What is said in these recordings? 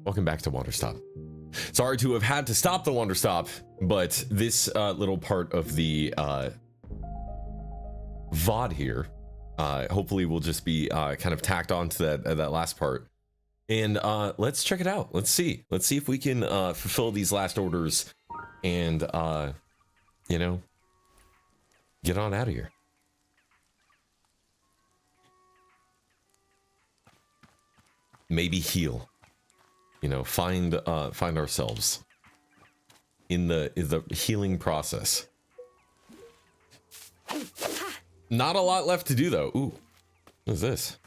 Welcome back to Wanderstop. Sorry to have had to stop the Wanderstop, but this little part of the VOD here hopefully will just be kind of tacked on to that last part. And let's check it out. Let's see if we can fulfill these last orders and you know, get on out of here. Maybe heal. You know, find ourselves in the healing process. Not a lot left to do though. Ooh, what is this?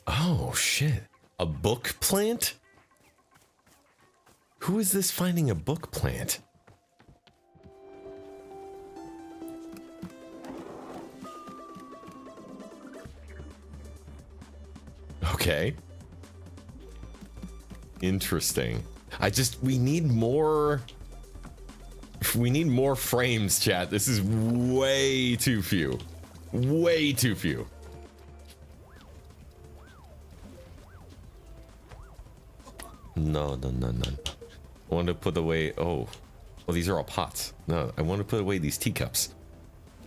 Oh shit, a book plant? Who is this finding a book plant? Okay. Interesting. We need more frames, chat. This is way too few. Way too few. No. I want to put away, well, these are all pots. No, I want to put away these teacups.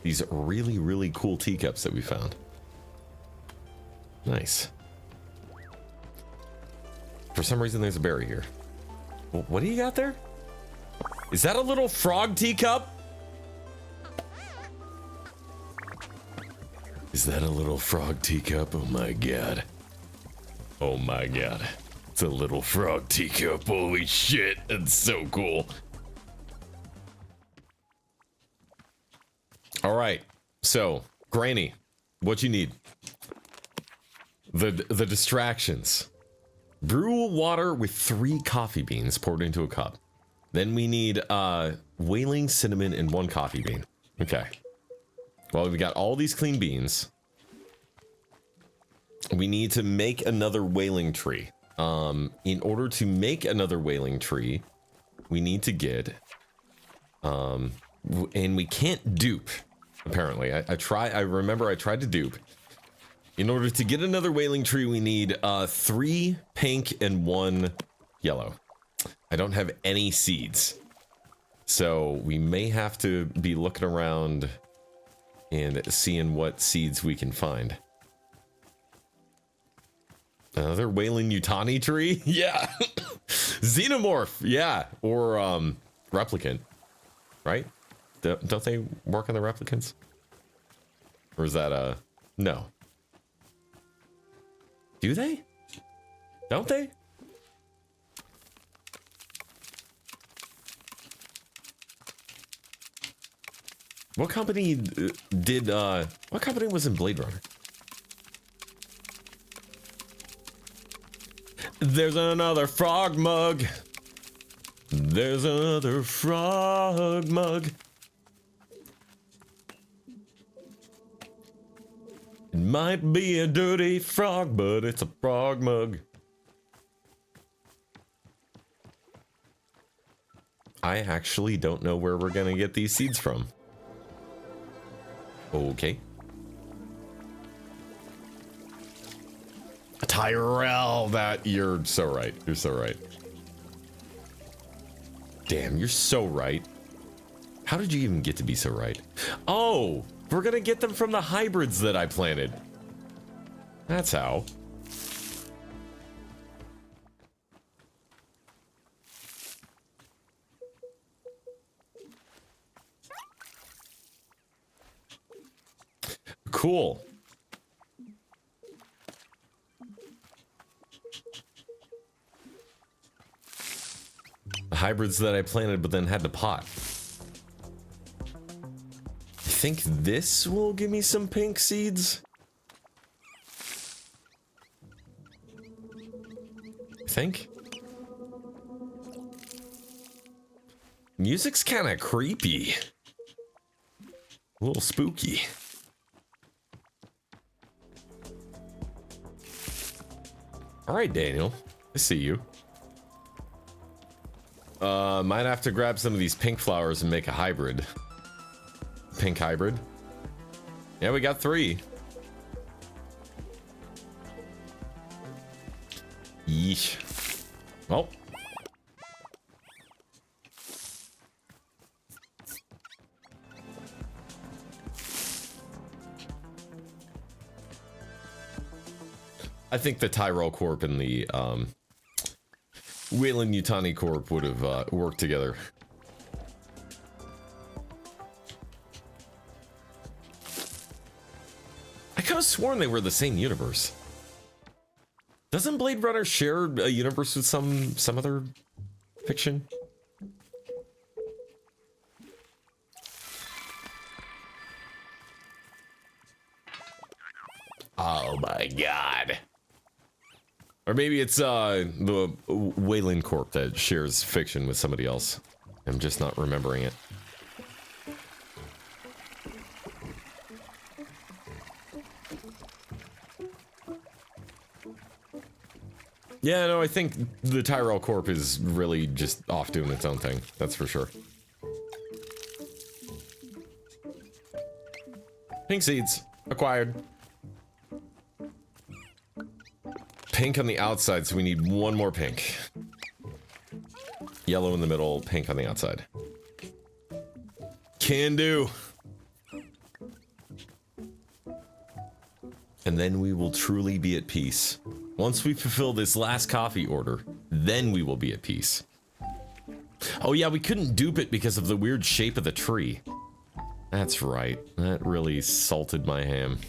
These really, really cool teacups that we found. Nice. For some reason, there's a berry here. What do you got there? Is that a little frog teacup? Is that a little frog teacup? Oh my god. Oh my god. It's a little frog teacup. Holy shit. That's so cool. All right. So, Granny, what you need? The distractions. Brew water with 3 coffee beans poured into a cup. Then we need whaling cinnamon and 1 coffee bean. Okay. Well, we got all these clean beans. We need to make another whaling tree. In order to make another whaling tree, we need to get and we can't dupe, apparently. I remember I tried to dupe. In order to get another whaling tree, we need 3 pink and 1 yellow. I don't have any seeds. So we may have to be looking around and seeing what seeds we can find. Another whaling Yutani tree? Yeah. Xenomorph. Yeah. Or replicant. Right? Don't they work on the replicants? Or is that no. Do they? Don't they? What company what company was in Blade Runner? There's another frog mug. There's another frog mug. It might be a dirty frog, but it's a frog mug. I actually don't know where we're gonna get these seeds from. Okay. Tyrell, you're so right. You're so right. Damn, you're so right. How did you even get to be so right? Oh, we're gonna get them from the hybrids that I planted. That's how. Cool. The hybrids that I planted but then had to pot. I think this will give me some pink seeds. I think. Music's kind of creepy. A little spooky. All right, Daniel. I see you. Might have to grab some of these pink flowers and make a hybrid. Pink hybrid. Yeah, we got 3. Yeesh. Well, I think the Tyrell Corp and the Wayland Yutani Corp would have worked together. I could have sworn they were the same universe. Doesn't Blade Runner share a universe with some other fiction? Oh my god. Or maybe it's the Wayland Corp that shares fiction with somebody else. I'm just not remembering it. Yeah, no, I think the Tyrell Corp is really just off doing its own thing. That's for sure. Pink seeds. Acquired. Pink on the outside, so we need one more pink. Yellow in the middle, pink on the outside. Can do. And then we will truly be at peace. Once we fulfill this last coffee order, then we will be at peace. Oh yeah, we couldn't dupe it because of the weird shape of the tree. That's right. That really salted my ham.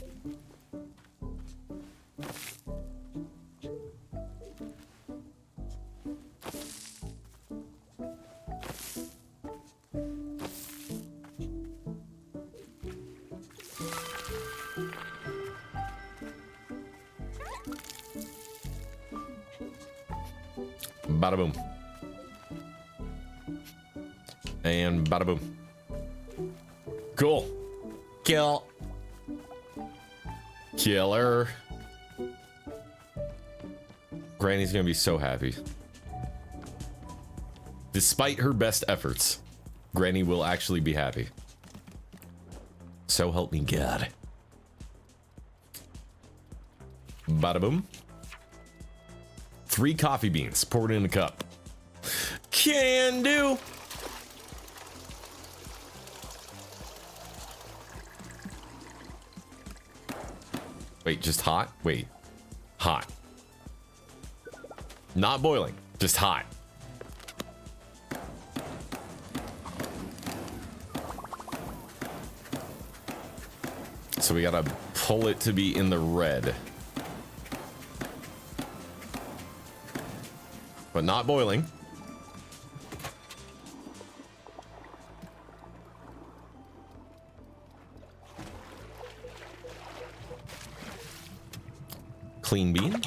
Bada boom. And bada boom. Cool. Kill. Killer. Granny's gonna be so happy. Despite her best efforts, Granny will actually be happy. So help me God. Bada boom. 3 coffee beans poured in a cup. Can do. Wait, just hot? Wait. Hot. Not boiling, just hot. So we gotta pull it to be in the red. But not boiling. Clean bean.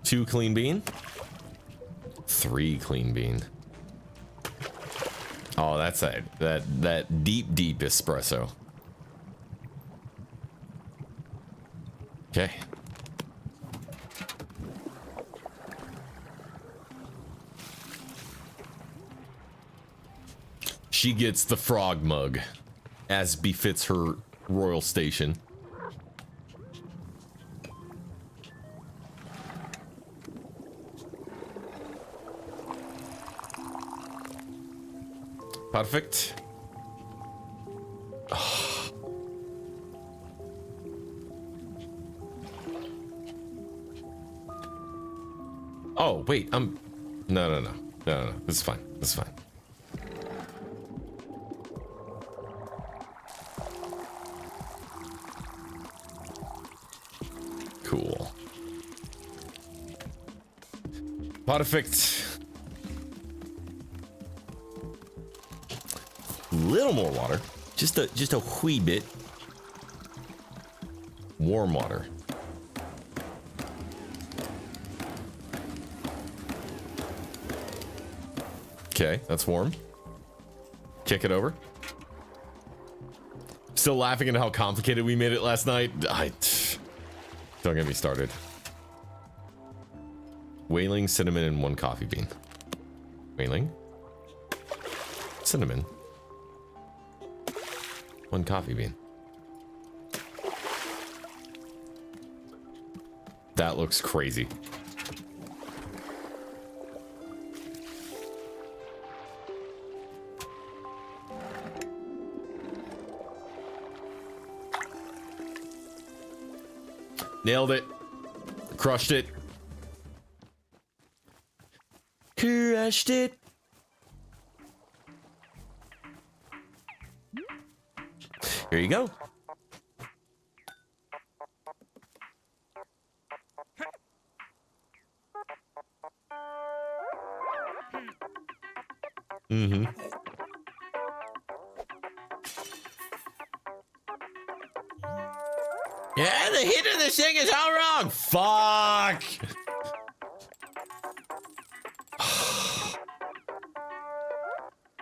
2 clean bean. 3 clean bean. Oh, that's that deep espresso. Okay. She gets the frog mug, as befits her royal station. Perfect. Oh, wait, no. This is fine. This is fine. Cool. Perfect. Little more water. Just a wee bit. Warm water. Okay, that's warm. Kick it over. Still laughing at how complicated we made it last night. Don't get me started. Whaling, cinnamon, and 1 coffee bean. Whaling. Cinnamon. 1 coffee bean. That looks crazy. Nailed it. Crushed it. Crushed it. Here you go. Mm-hmm. Yeah, the heat of this thing is all wrong. Fuck.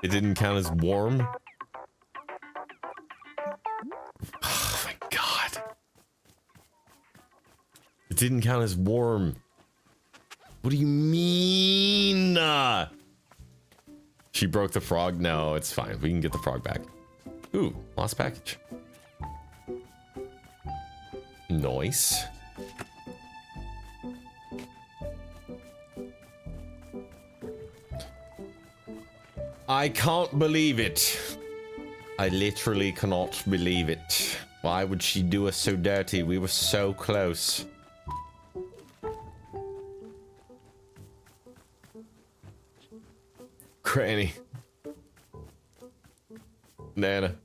It didn't count as warm. Oh my god. It didn't count as warm. What do you mean? She broke the frog. No, it's fine. We can get the frog back. Ooh, lost package. Nice. I can't believe it. I literally cannot believe it. Why would she do us so dirty? We were so close. Granny. Nana.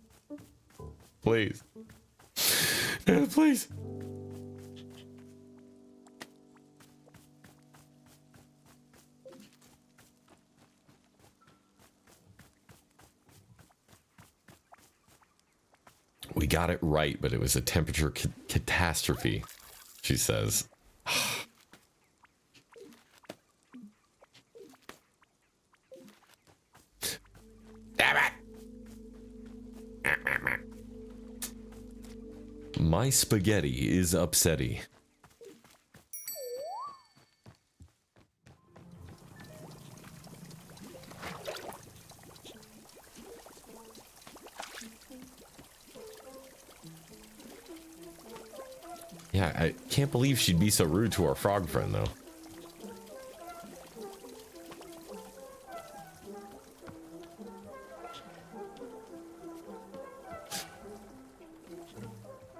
Please. Nana, please. We got it right, but it was a temperature catastrophe, she says. Damn it! My spaghetti is upsetty. Yeah, I can't believe she'd be so rude to our frog friend, though.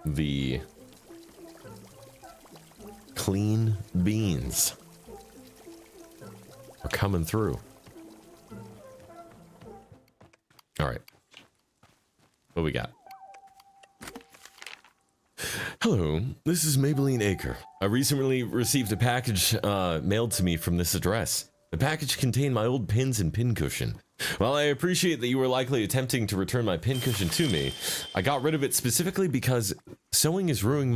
The clean beans are coming through. All right. What we got? Hello, this is Maybelline Acre. I recently received a package mailed to me from this address. The package contained my old pins and pincushion. While I appreciate that you were likely attempting to return my pincushion to me, I got rid of it specifically because sewing is ruining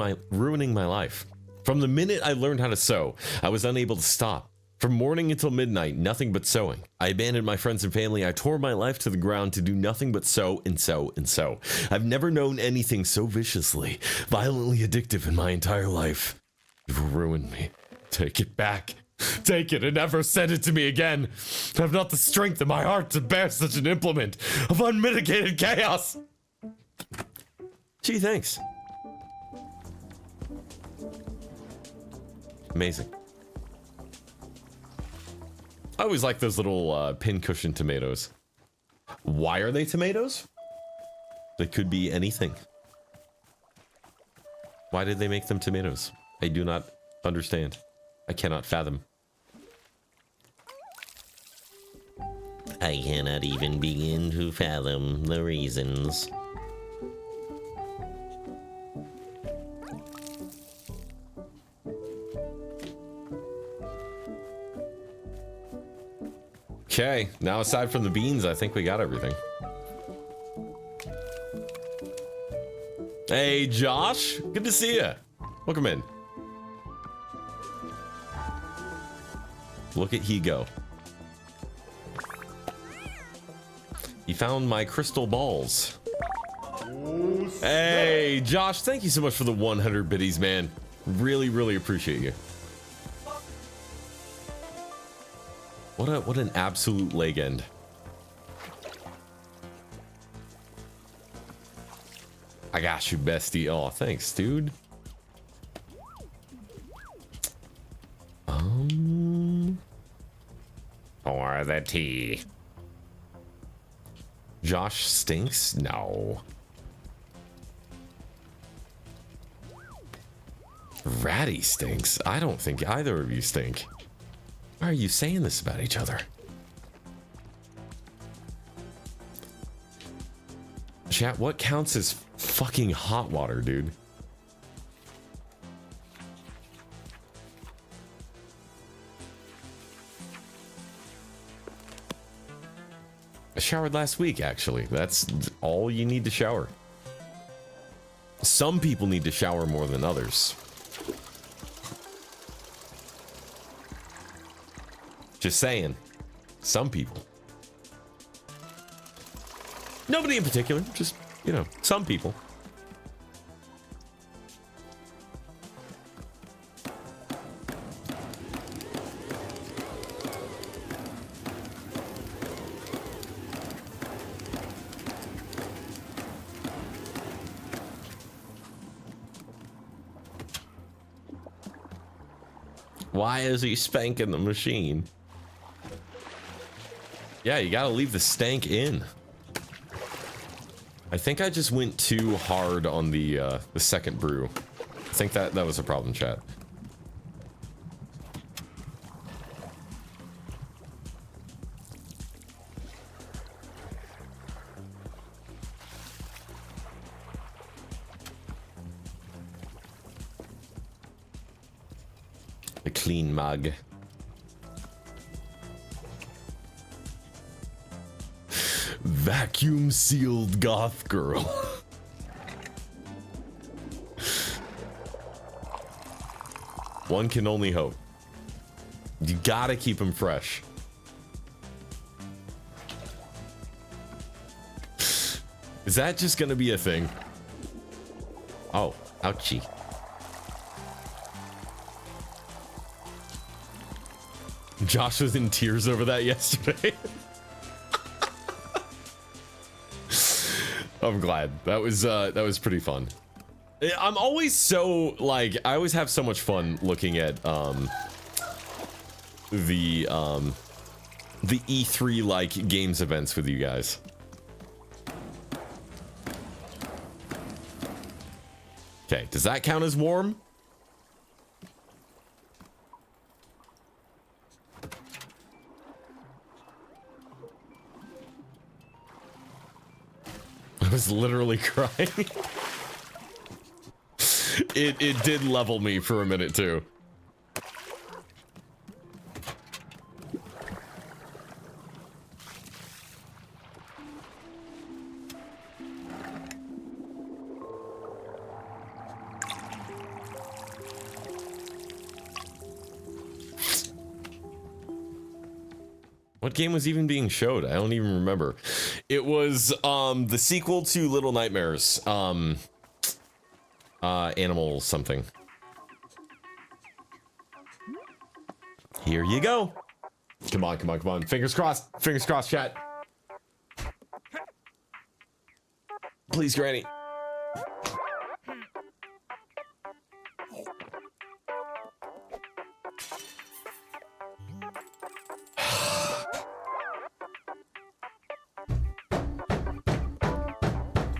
my life. From the minute I learned how to sew, I was unable to stop. From morning until midnight, nothing but sewing. I abandoned my friends and family. I tore my life to the ground to do nothing but sew and sew and sew. I've never known anything so viciously, violently addictive in my entire life. You've ruined me. Take it back. Take it and never send it to me again. I have not the strength in my heart to bear such an implement of unmitigated chaos. Gee, thanks. Amazing. I always like those little pincushion tomatoes. Why are they tomatoes? They could be anything. Why did they make them tomatoes? I do not understand. I cannot fathom. I cannot even begin to fathom the reasons. Okay, now aside from the beans, I think we got everything. Hey, Josh, good to see you. Welcome in. Look at he go. He found my crystal balls. Hey, Josh, thank you so much for the 100 biddies, man. Really, really appreciate you. What an absolute leg end. I got you, bestie. Oh, thanks, dude. Or the tea. Josh stinks? No. Ratty stinks. I don't think either of you stink. Why are you saying this about each other? Chat, what counts as fucking hot water, dude? I showered last week, actually. That's all you need to shower. Some people need to shower more than others. Just saying. Some people. Nobody in particular. Just, you know, some people. Why is he spanking the machine? Yeah, you gotta leave the stank in. I think I just went too hard on the second brew. I think that was a problem, chat. The clean mug. Vacuum sealed goth girl. One can only hope. You gotta keep them fresh. Is that just gonna be a thing? Oh, ouchie. Josh was in tears over that yesterday. I'm glad. That was pretty fun. I'm always so, like, I always have so much fun looking at the E3 like games events with you guys. Okay, does that count as warm? I was literally crying. It did level me for a minute too. What game was even being showed? I don't even remember. It was the sequel to Little Nightmares. Animal something. Here you go. Come on, come on, come on. Fingers crossed. Fingers crossed, chat. Please, Granny.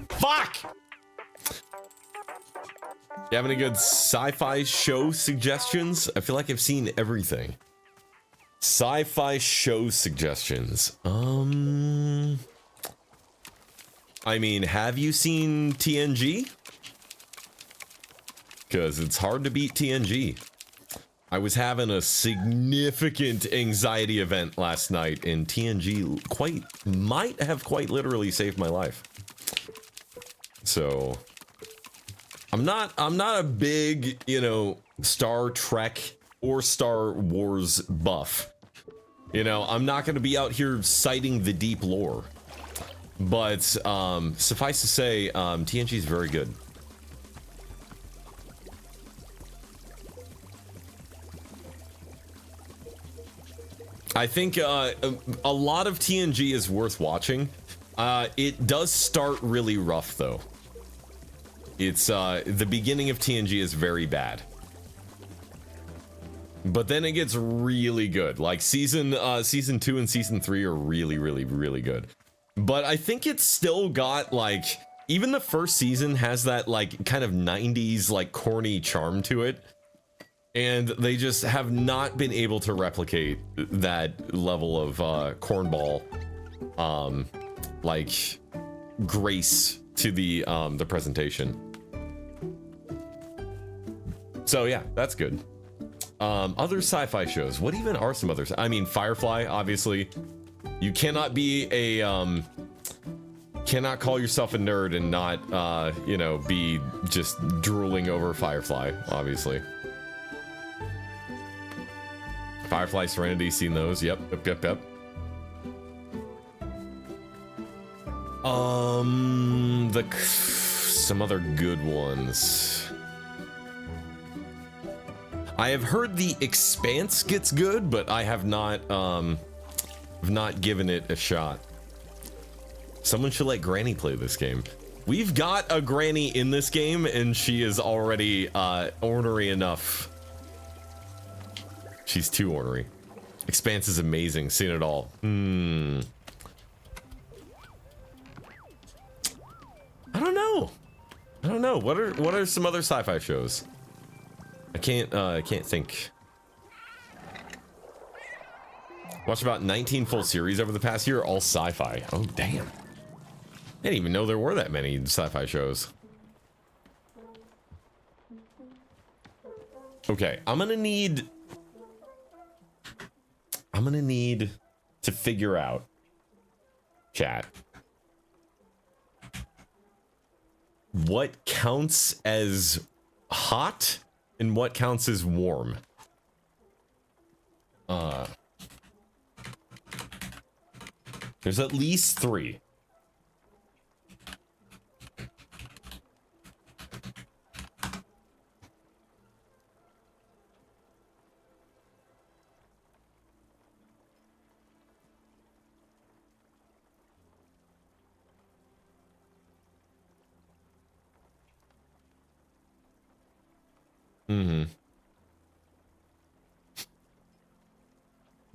Fuck! You have any good sci-fi show suggestions? I feel like I've seen everything. Sci-fi show suggestions. I mean, have you seen TNG? Because it's hard to beat TNG. I was having a significant anxiety event last night, and TNG might have quite literally saved my life. So I'm not a big, you know, Star Trek or Star Wars buff. You know, I'm not going to be out here citing the deep lore. But suffice to say, TNG is very good. I think a lot of TNG is worth watching. It does start really rough, though. It's the beginning of TNG is very bad, but then it gets really good. Like season 2 and season 3 are really, really, really good. But I think it's still got, like, even the first season has that like kind of 90s like corny charm to it. And they just have not been able to replicate that level of cornball, like grace to the presentation. So yeah, that's good. Other sci-fi shows. What even are some others? I mean, Firefly, obviously. You cannot be a cannot call yourself a nerd and not you know, be just drooling over Firefly, obviously. Firefly, Serenity, seen those. Yep. Some other good ones. I have heard The Expanse gets good, but I have not given it a shot. Someone should let Granny play this game. We've got a Granny in this game, and she is already ornery enough. She's too ornery. Expanse is amazing. Seen it all. I don't know. What are some other sci-fi shows? I can't think. Watched about 19 full series over the past year, all sci-fi. Oh damn. I didn't even know there were that many sci-fi shows. Okay, I'm gonna need to figure out, chat, what counts as hot and what counts as warm. There's at least 3.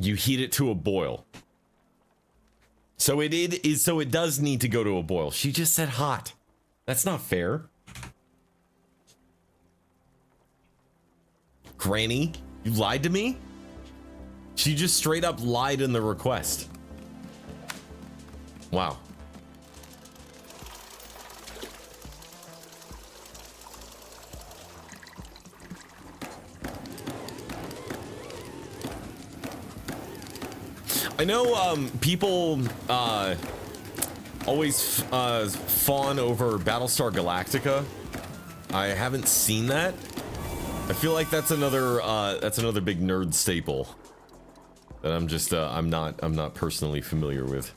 You heat it to a boil. So it does need to go to a boil. She just said hot. That's not fair. Granny, you lied to me? She just straight up lied in the request. Wow. I know people always fawn over Battlestar Galactica. I haven't seen that. I feel like that's another big nerd staple that I'm just I'm not personally familiar with.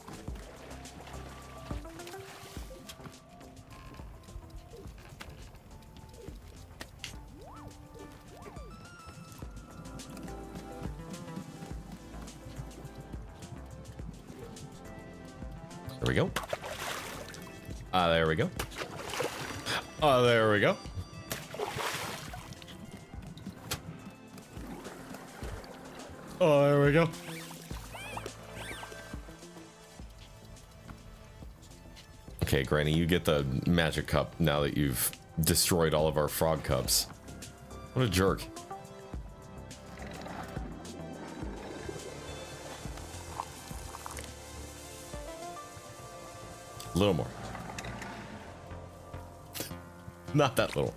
There we go. There we go. There we go. Oh, there we go. Okay, Granny, you get the magic cup now that you've destroyed all of our frog cups. What a jerk. A little more. Not that little.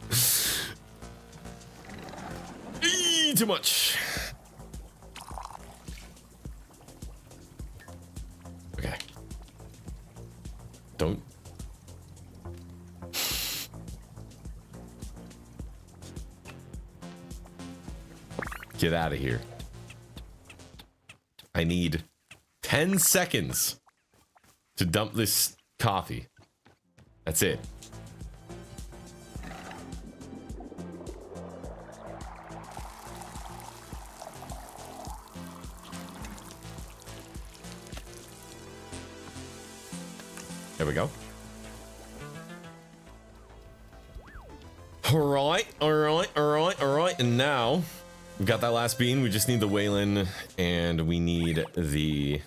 Eee, too much. Okay. Don't. Get out of here. I need 10 seconds to dump this coffee. That's it. There we go. All right. And now we've got that last bean. We just need the Whalen and we need the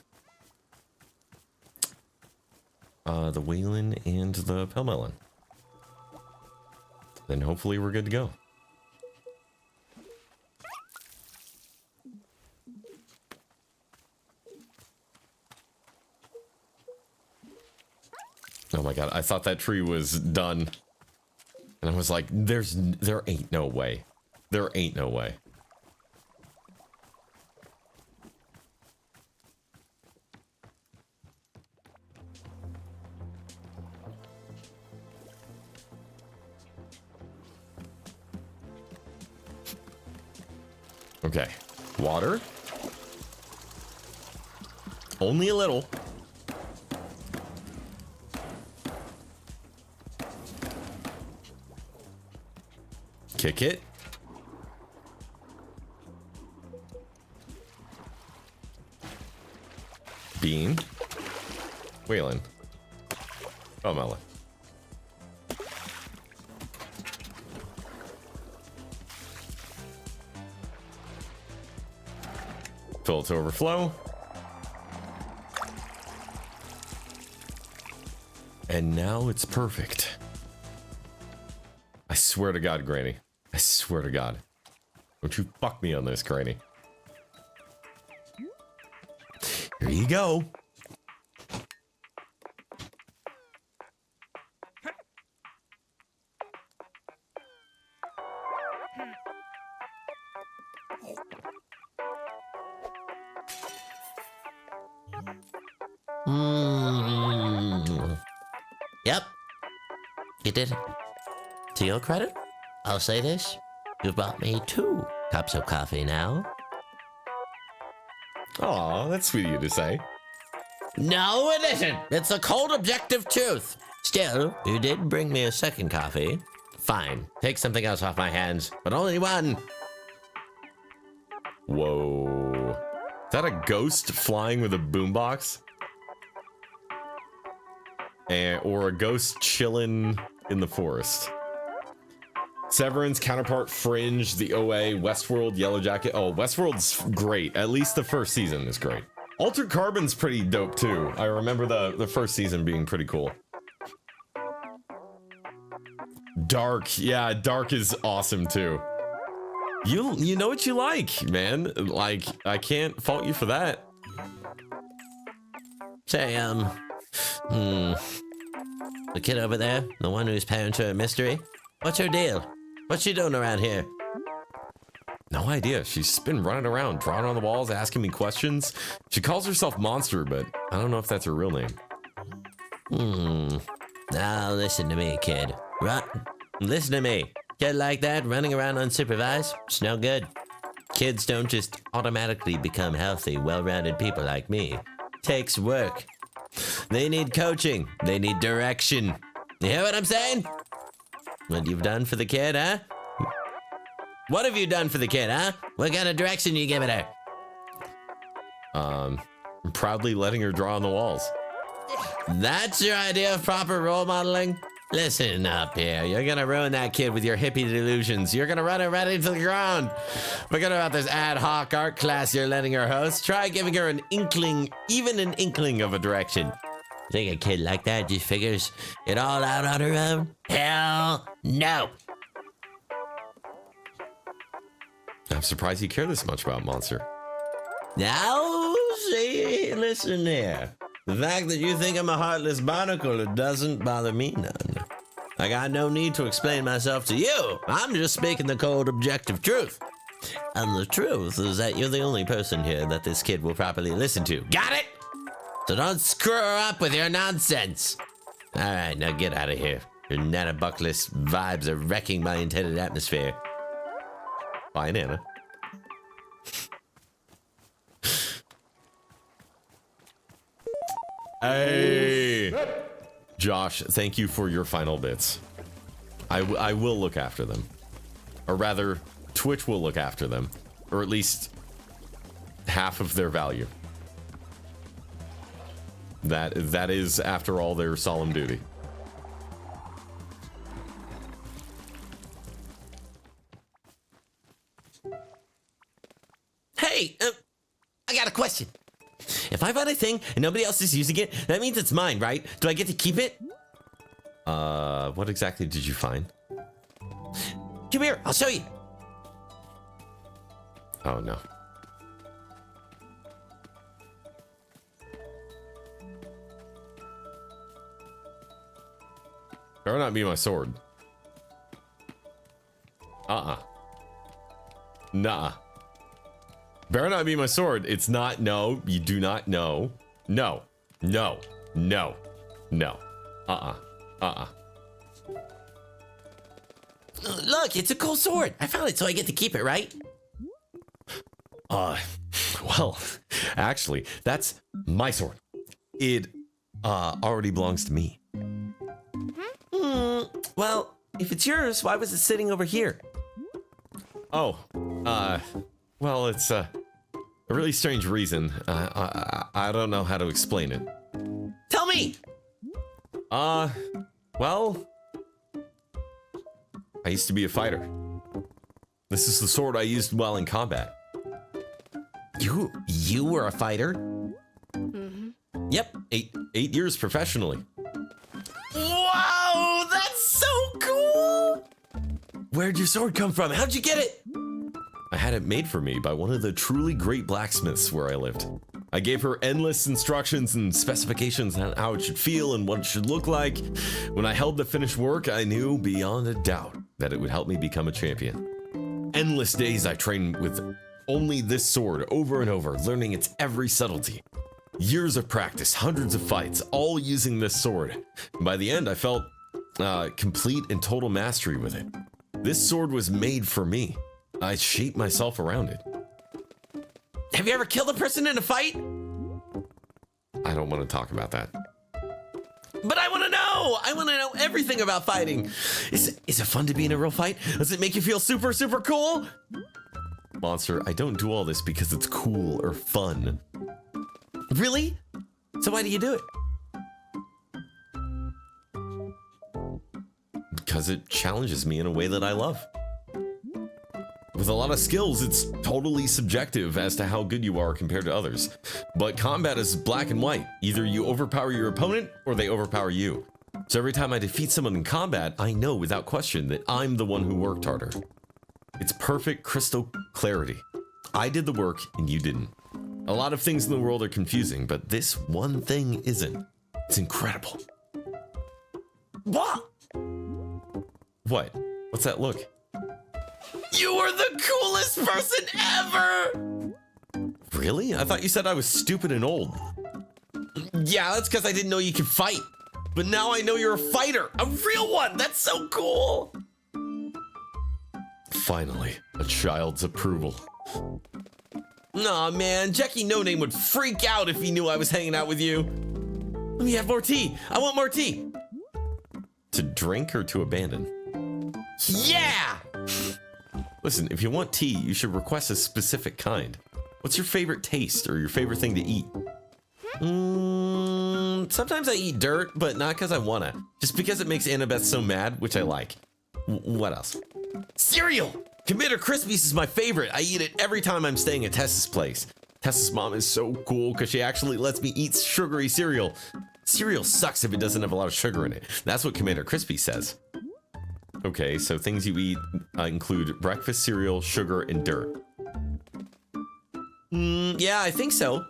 Whalen and the Pelmelon. Then hopefully we're good to go. Oh my god, I thought that tree was done. And I was like, there ain't no way. There ain't no way. Okay, water. Only a little. Kick it. Bean. Waylon. Oh, Melon. Fill it to overflow. And now it's perfect. I swear to God, Granny. I swear to God. Don't you fuck me on this, Granny. Here you go. Yep. You did it. To your credit, I'll say this. You've brought me 2 cups of coffee now. Aw, that's sweet of you to say. No, it isn't. It's a cold, objective truth. Still, you did bring me a second coffee. Fine. Take something else off my hands, but only one. Whoa. Is that a ghost flying with a boombox? Or a ghost chilling in the forest? Severance, Counterpart, Fringe, the OA, Westworld, Yellow Jacket. Oh, Westworld's great. At least the first season is great. Altered Carbon's pretty dope too. I remember the first season being pretty cool. Dark, yeah, Dark is awesome too. You know what you like, man. Like, I can't fault you for that. Say, the kid over there, the one whose parents are a mystery, what's her deal? What's she doing around here? No idea. She's been running around, drawing on the walls, asking me questions. She calls herself Monster, but I don't know if that's her real name. Now listen to me, kid. Listen to me. Kid like that running around unsupervised, it's no good. Kids don't just automatically become healthy, well-rounded people like me. Takes work. They need coaching. They need direction. You hear what I'm saying? What you've done for the kid, huh? What have you done for the kid, huh? What kind of direction you giving her? Proudly letting her draw on the walls. That's your idea of proper role modeling? Listen up here. You're gonna ruin that kid with your hippie delusions. You're gonna run her right into the ground. Forget about this ad hoc art class you're letting her host. Try giving her an inkling, even an inkling of a direction. Think a kid like that just figures it all out on her own? Hell no. I'm surprised you care this much about Monster. Now, see, listen here. The fact that you think I'm a heartless barnacle, it doesn't bother me none. I got no need to explain myself to you. I'm just speaking the cold, objective truth. And the truth is that you're the only person here that this kid will properly listen to. Got it? So don't screw her up with your nonsense. All right, now get out of here. Your Nana Buckless vibes are wrecking my intended atmosphere. Bye, Nana. Hey! Josh, thank you for your final bits. I will look after them. Or rather, Twitch will look after them. Or at least half of their value. That is, after all, their solemn duty. Hey, I got a question. If I find a thing and nobody else is using it, that means it's mine, right? Do I get to keep it? What exactly did you find? Come here, I'll show you. Oh, no. Better not be my sword. Nah. Better not be my sword. It's not. No, you do not know. No. No. No. No. Look, it's a cool sword. I found it, so I get to keep it, right? Well, actually, that's my sword. It, already belongs to me. Well, if it's yours, why was it sitting over here? Oh, well, it's, a really strange reason. I don't know how to explain it. Tell me! Well, I used to be a fighter. This is the sword I used while in combat. You were a fighter? Yep, eight years professionally. Wow, that's so cool! Where'd your sword come from? How'd you get it? I had it made for me by one of the truly great blacksmiths where I lived. I gave her endless instructions and specifications on how it should feel and what it should look like. When I held the finished work, I knew beyond a doubt that it would help me become a champion. Endless days I trained with only this sword over and over, learning its every subtlety. Years of practice, hundreds of fights, all using this sword. And by the end, I felt complete and total mastery with it. This sword was made for me. I shaped myself around it. Have you ever killed a person in a fight? I don't want to talk about that. But I want to know! I want to know everything about fighting. Is it fun to be in a real fight? Does it make you feel super, super cool? Monster, I don't do all this because it's cool or fun. Really? So why do you do it? Because it challenges me in a way that I love. With a lot of skills, it's totally subjective as to how good you are compared to others. But combat is black and white. Either you overpower your opponent or they overpower you. So every time I defeat someone in combat, I know without question that I'm the one who worked harder. It's perfect crystal clarity. I did the work and you didn't. A lot of things in the world are confusing, but this one thing isn't. It's incredible. What? What? What's that look? You are the coolest person ever! Really? I thought you said I was stupid and old. Yeah, that's because I didn't know you could fight. But now I know you're a fighter, a real one. That's so cool. Finally, a child's approval. Aw, man, Jackie No Name would freak out if he knew I was hanging out with you. Let me have more tea. I want more tea. To drink or to abandon? Yeah! Listen, if you want tea, you should request a specific kind. What's your favorite taste or your favorite thing to eat? Sometimes I eat dirt, but not because I wanna. Just because it makes Annabeth so mad, which I like. What else? Cereal! Commander Crispies is my favorite. I eat it every time I'm staying at Tessa's place. Tessa's mom is so cool because she actually lets me eat sugary cereal. Cereal sucks if it doesn't have a lot of sugar in it. That's what Commander Crispy says. Okay, so things you eat include breakfast cereal, sugar, and dirt. Yeah, I think so.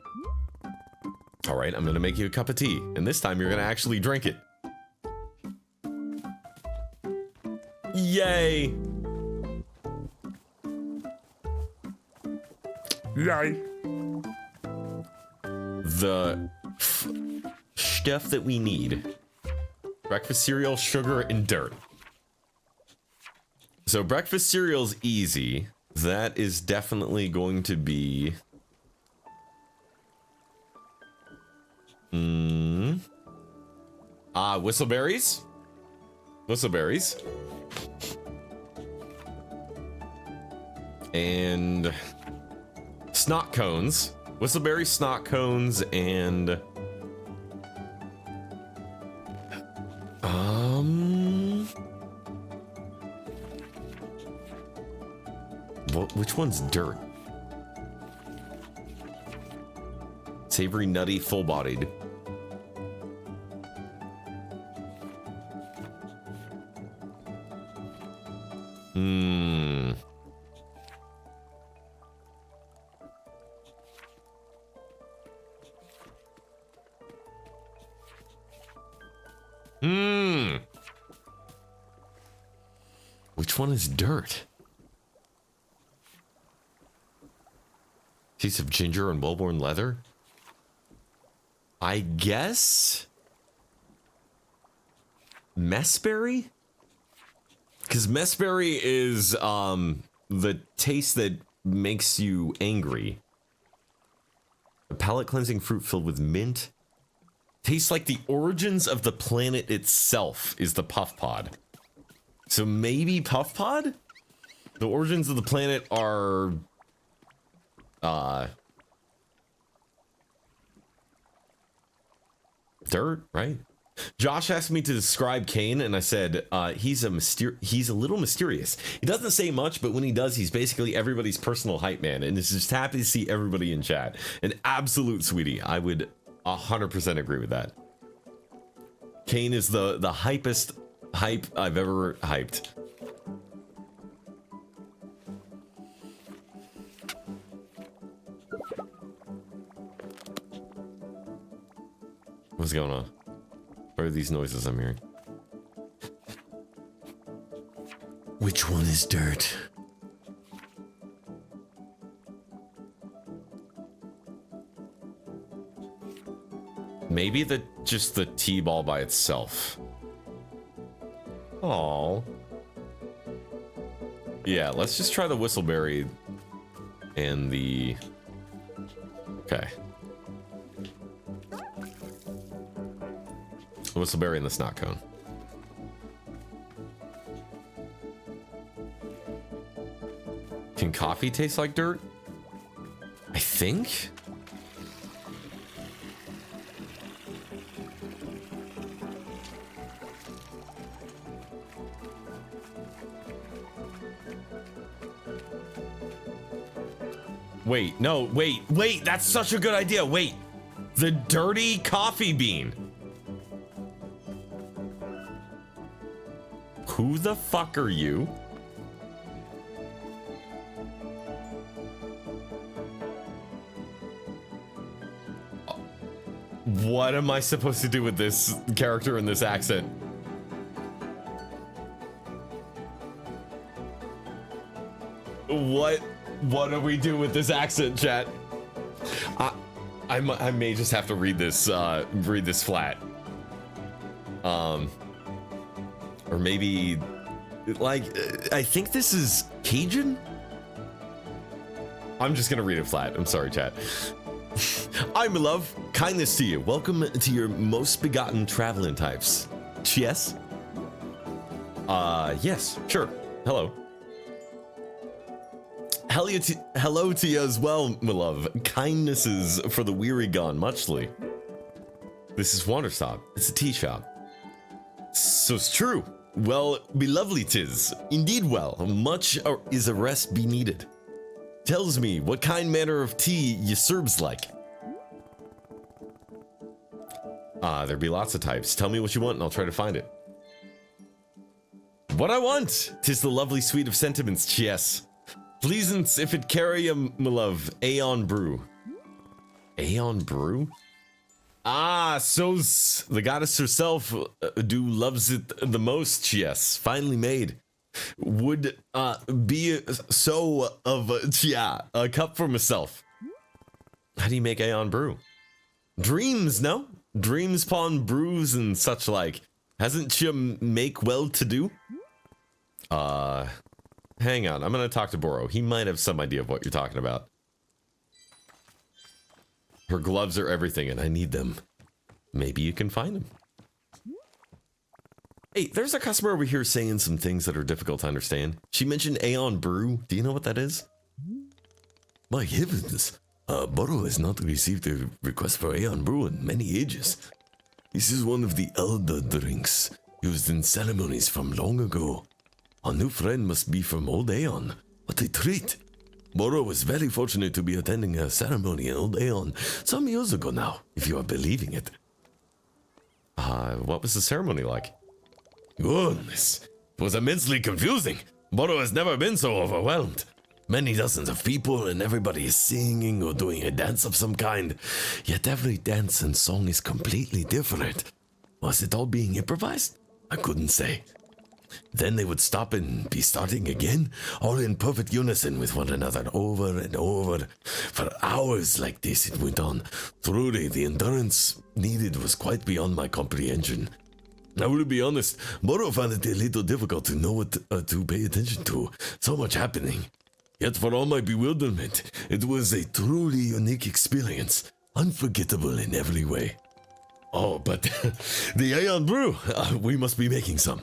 All right, I'm gonna make you a cup of tea, and this time you're gonna actually drink it. Yay! Yay! The stuff that we need: breakfast cereal, sugar, and dirt. So breakfast cereal's easy. That is definitely going to be... whistleberries? Whistleberries. And... snot cones. Whistleberry, snot cones, and... which one's dirt? Savory, nutty, full-bodied. Which one is dirt? Piece of ginger and well-worn leather? I guess messberry? Because messberry is the taste that makes you angry. A palate cleansing fruit filled with mint. Tastes like the origins of the planet itself is the puff pod. So maybe puff pod? The origins of the planet are dirt, right? Josh asked me to describe Kane, and I said he's a little mysterious. He doesn't say much, but when he does, he's basically everybody's personal hype man, and is just happy to see everybody in chat. An absolute sweetie. I would 100% agree with that. Kane is the hypest hype I've ever hyped. What's going on? What are these noises I'm hearing? Which one is dirt? Maybe just the T-ball by itself. Oh. Yeah, let's just try the whistleberry and the... Okay. The whistleberry and the snot cone. Can coffee taste like dirt? I think. Wait, no, wait, that's such a good idea. Wait, the dirty coffee bean. Who the fuck are you? What am I supposed to do with this character in this accent? What do we do with this accent, chat? I may just have to read this flat. Or maybe, like, I think this is Cajun? I'm just gonna read it flat. I'm sorry, chat. I'm love, kindness to you. Welcome to your most begotten traveling types. Yes? Yes, sure. Hello. Hello to you as well, my love. Kindnesses for the weary gone, muchly. This is Wanderstop. It's a tea shop. So it's true. Well, be lovely 'tis. Indeed well. Much is a rest be needed. Tells me what kind manner of tea ye serbs like. There be lots of types. Tell me what you want and I'll try to find it. What I want! 'Tis the lovely suite of sentiments, yes. Pleasance if it carry my love. Aeon brew. Aeon brew? Ah, so's the goddess herself do loves it the most, yes. Finely made. Would be so of a cup for myself. How do you make Aeon brew? Dreams, no? Dreams upon brews and such like. Hasn't she make well to do? Hang on, I'm gonna talk to Boro. He might have some idea of what you're talking about. Her gloves are everything and I need them. Maybe you can find them. Hey, there's a customer over here saying some things that are difficult to understand. She mentioned Aeon Brew. Do you know what that is? My heavens, Boro has not received a request for Aeon Brew in many ages. This is one of the Alta drinks used in ceremonies from long ago. Our new friend must be from Old Aeon. What a treat! Boro was very fortunate to be attending a ceremony in Old Aeon some years ago now, if you are believing it. What was the ceremony like? Goodness, it was immensely confusing. Boro has never been so overwhelmed. Many dozens of people and everybody is singing or doing a dance of some kind. Yet every dance and song is completely different. Was it all being improvised? I couldn't say. Then they would stop and be starting again, all in perfect unison with one another, over and over. For hours like this it went on. Truly, the endurance needed was quite beyond my comprehension. I will be honest, Moro found it a little difficult to know what to pay attention to. So much happening. Yet for all my bewilderment, it was a truly unique experience. Unforgettable in every way. Oh, but the Aeon Brew, we must be making some.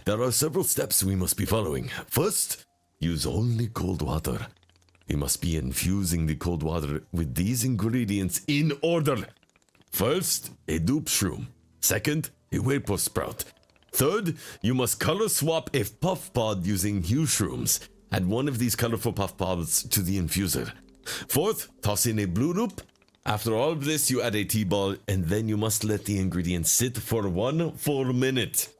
There are several steps we must be following. First, use only cold water. We must be infusing the cold water with these ingredients in order. First, a dupe shroom. Second, a vapor sprout. Third, you must color swap a puff pod using hue shrooms. Add one of these colorful puff pods to the infuser. Fourth, toss in a blue loop. After all of this, you add a tea ball, and then you must let the ingredients sit for 1 full minute.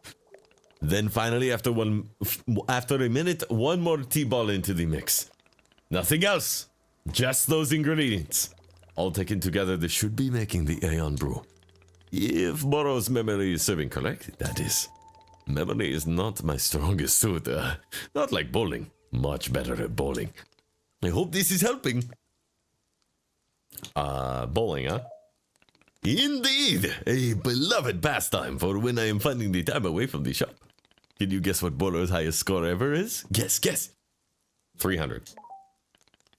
Then finally, after a minute, one more tea ball into the mix. Nothing else, just those ingredients. All taken together, this should be making the Aeon Brew. If Moro's memory is serving correct, that is. Memory is not my strongest suit. Not like bowling. Much better at bowling. I hope this is helping. Bowling, huh? Indeed! A beloved pastime for when I am finding the time away from the shop. Can you guess what Moro's highest score ever is? Guess. 300.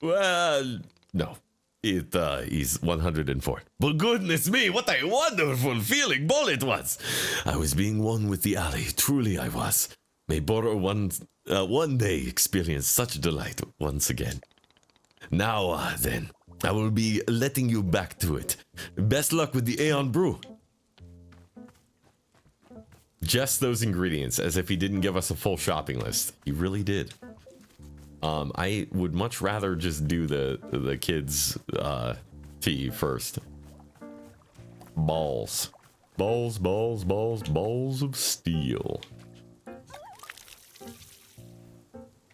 Well, no. It is 104. But goodness me, what a wonderful feeling bowl it was! I was being one with the alley, truly I was. May Boro one day experience such delight once again. Now then, I will be letting you back to it. Best luck with the Aeon Brew. Just those ingredients, as if he didn't give us a full shopping list. He really did. I would much rather just do the kids' tea first. Balls. Balls of steel.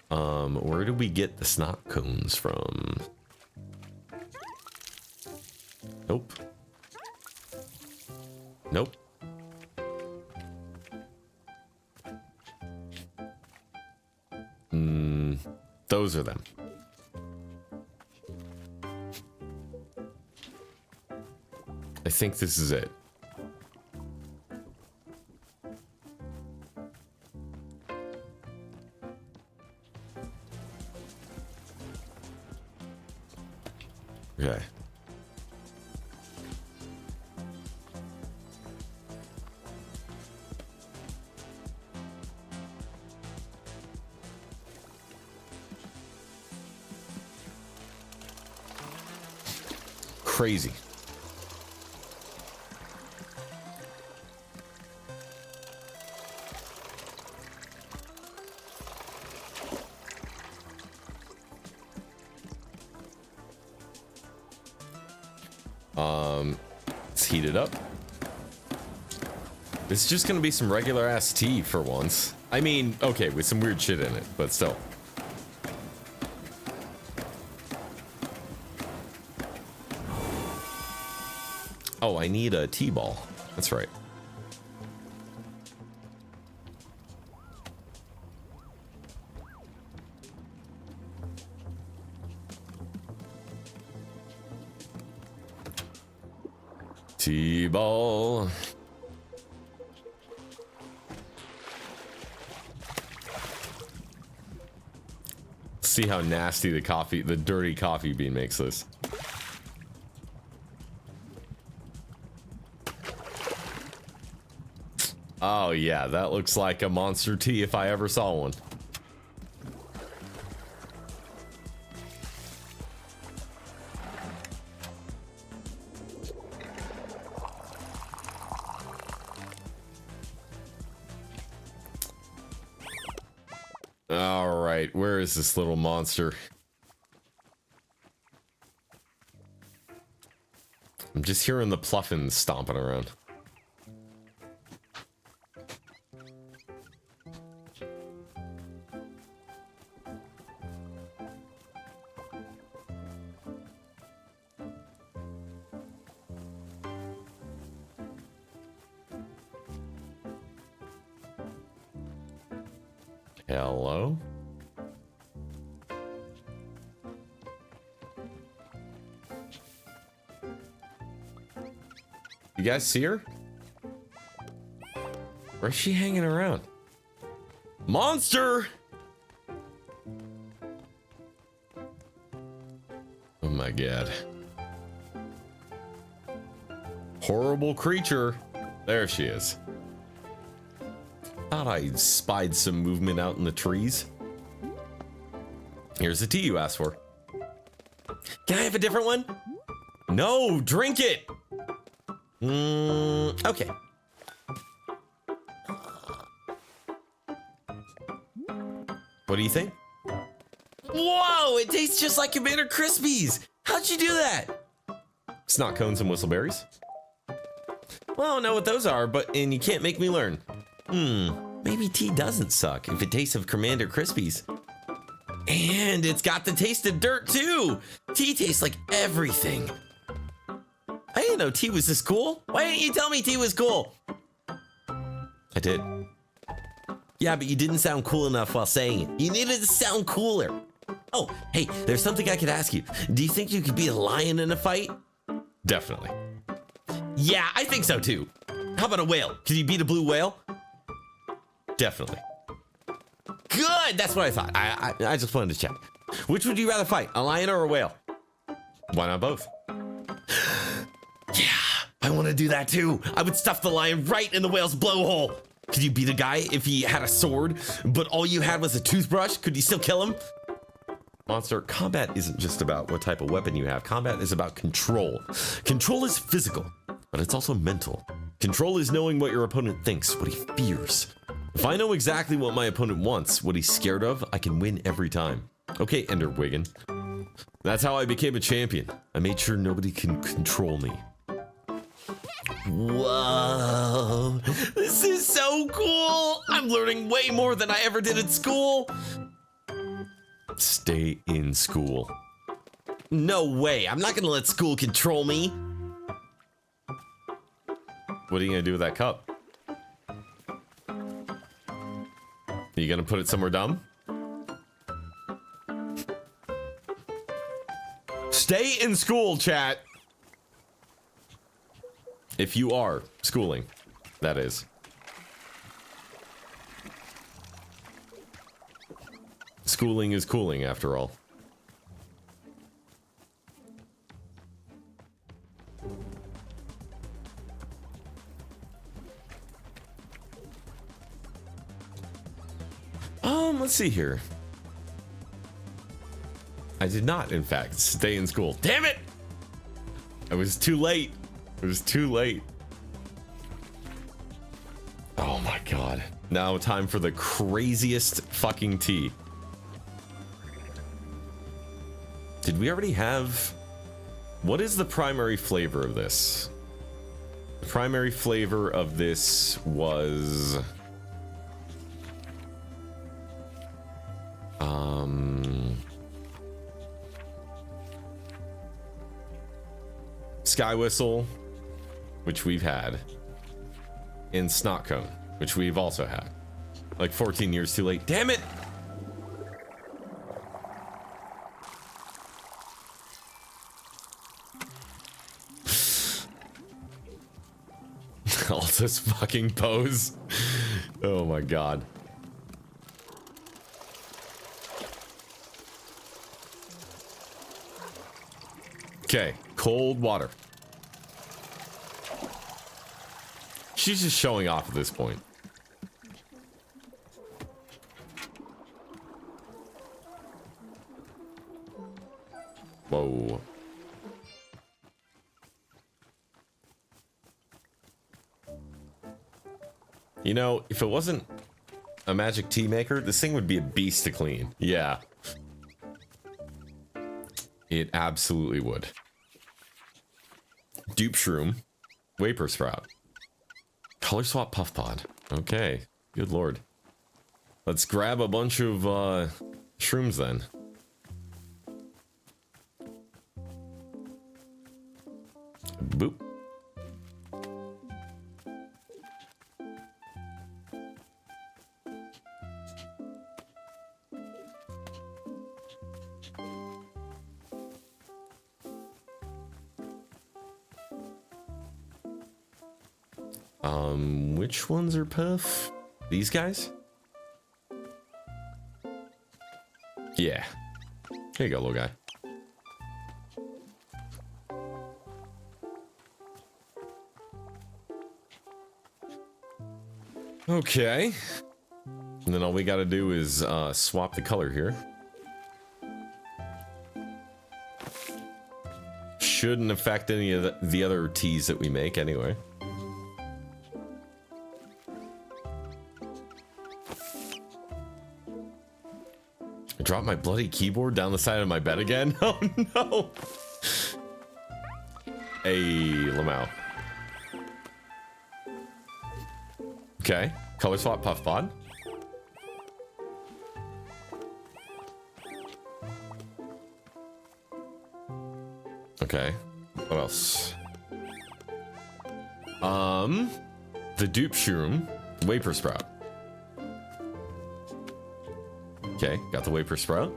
Where did we get the snot cones from? Nope. Nope. Those are them. I think this is it. Okay. Crazy. Let's heat it up. It's just gonna be some regular ass tea for once. I mean, okay, with some weird shit in it, but still. Oh, I need a tea ball. That's right. Tea ball. See how nasty the dirty coffee bean makes this. Oh yeah, that looks like a monster tea if I ever saw one. All right, where is this little monster? I'm just hearing the pluffins stomping around. Hello? You guys see her? Where's she hanging around? Monster! Oh my god. Horrible creature. There she is. Thought I spied some movement out in the trees. Here's the tea you asked for. Can I have a different one? No, drink it! Okay. What do you think? Whoa, it tastes just like Commander Crispies. How'd you do that? Snot cones and whistleberries. Well, I don't know what those are, and you can't make me learn. Maybe tea doesn't suck if it tastes of Commander Crispies. And it's got the taste of dirt too. Tea tastes like everything. I didn't know tea was this cool. Why didn't you tell me tea was cool? I did. Yeah, but you didn't sound cool enough while saying it. You needed to sound cooler. Oh, hey, there's something I could ask you. Do you think you could be a lion in a fight? Definitely. Yeah, I think so too. How about a whale? Can you beat a blue whale? Definitely. Good, that's what I thought. I just wanted to check. Which would you rather fight, a lion or a whale? Why not both? Yeah, I want to do that too. I would stuff the lion right in the whale's blowhole. Could you beat a guy if he had a sword, but all you had was a toothbrush? Could you still kill him? Monster, combat isn't just about what type of weapon you have. Combat is about control. Control is physical, but it's also mental. Control is knowing what your opponent thinks, what he fears. If I know exactly what my opponent wants, what he's scared of, I can win every time. Okay, Ender Wiggin. That's how I became a champion. I made sure nobody can control me. Whoa, this is so cool. I'm learning way more than I ever did at school. Stay in school. No way, I'm not gonna let school control me. What are you gonna do with that cup? Are you gonna put it somewhere dumb? Stay in school, chat. If you are schooling, that is. Schooling is cooling, after all. Let's see here. I did not, in fact, stay in school. Damn it! I was too late. It was too late. Oh my god. Now time for the craziest fucking tea. Did we already have... What is the primary flavor of this? The primary flavor of this was... Sky Whistle, which we've had, and Snot Cone, which we've also had. Like 14 years too late. Damn it! Alta's fucking pose. Oh my god. Okay, cold water. She's just showing off at this point. Whoa. You know, if it wasn't a magic tea maker, this thing would be a beast to clean. Yeah. It absolutely would. Dupe Shroom. Vapor Sprout. Color Swap Puff Pod. Okay. Good lord. Let's grab a bunch of shrooms then. Boop. Which ones are puff? These guys? Yeah. Here you go, little guy. Okay. And then all we gotta do is swap the color here. Shouldn't affect any of the other teas that we make anyway. I dropped my bloody keyboard down the side of my bed again. Oh no! Hey, Lamau. Okay, color swap puff pod. Okay, what else? The dupe shroom, vapor sprout. Okay, got the vapor sprout.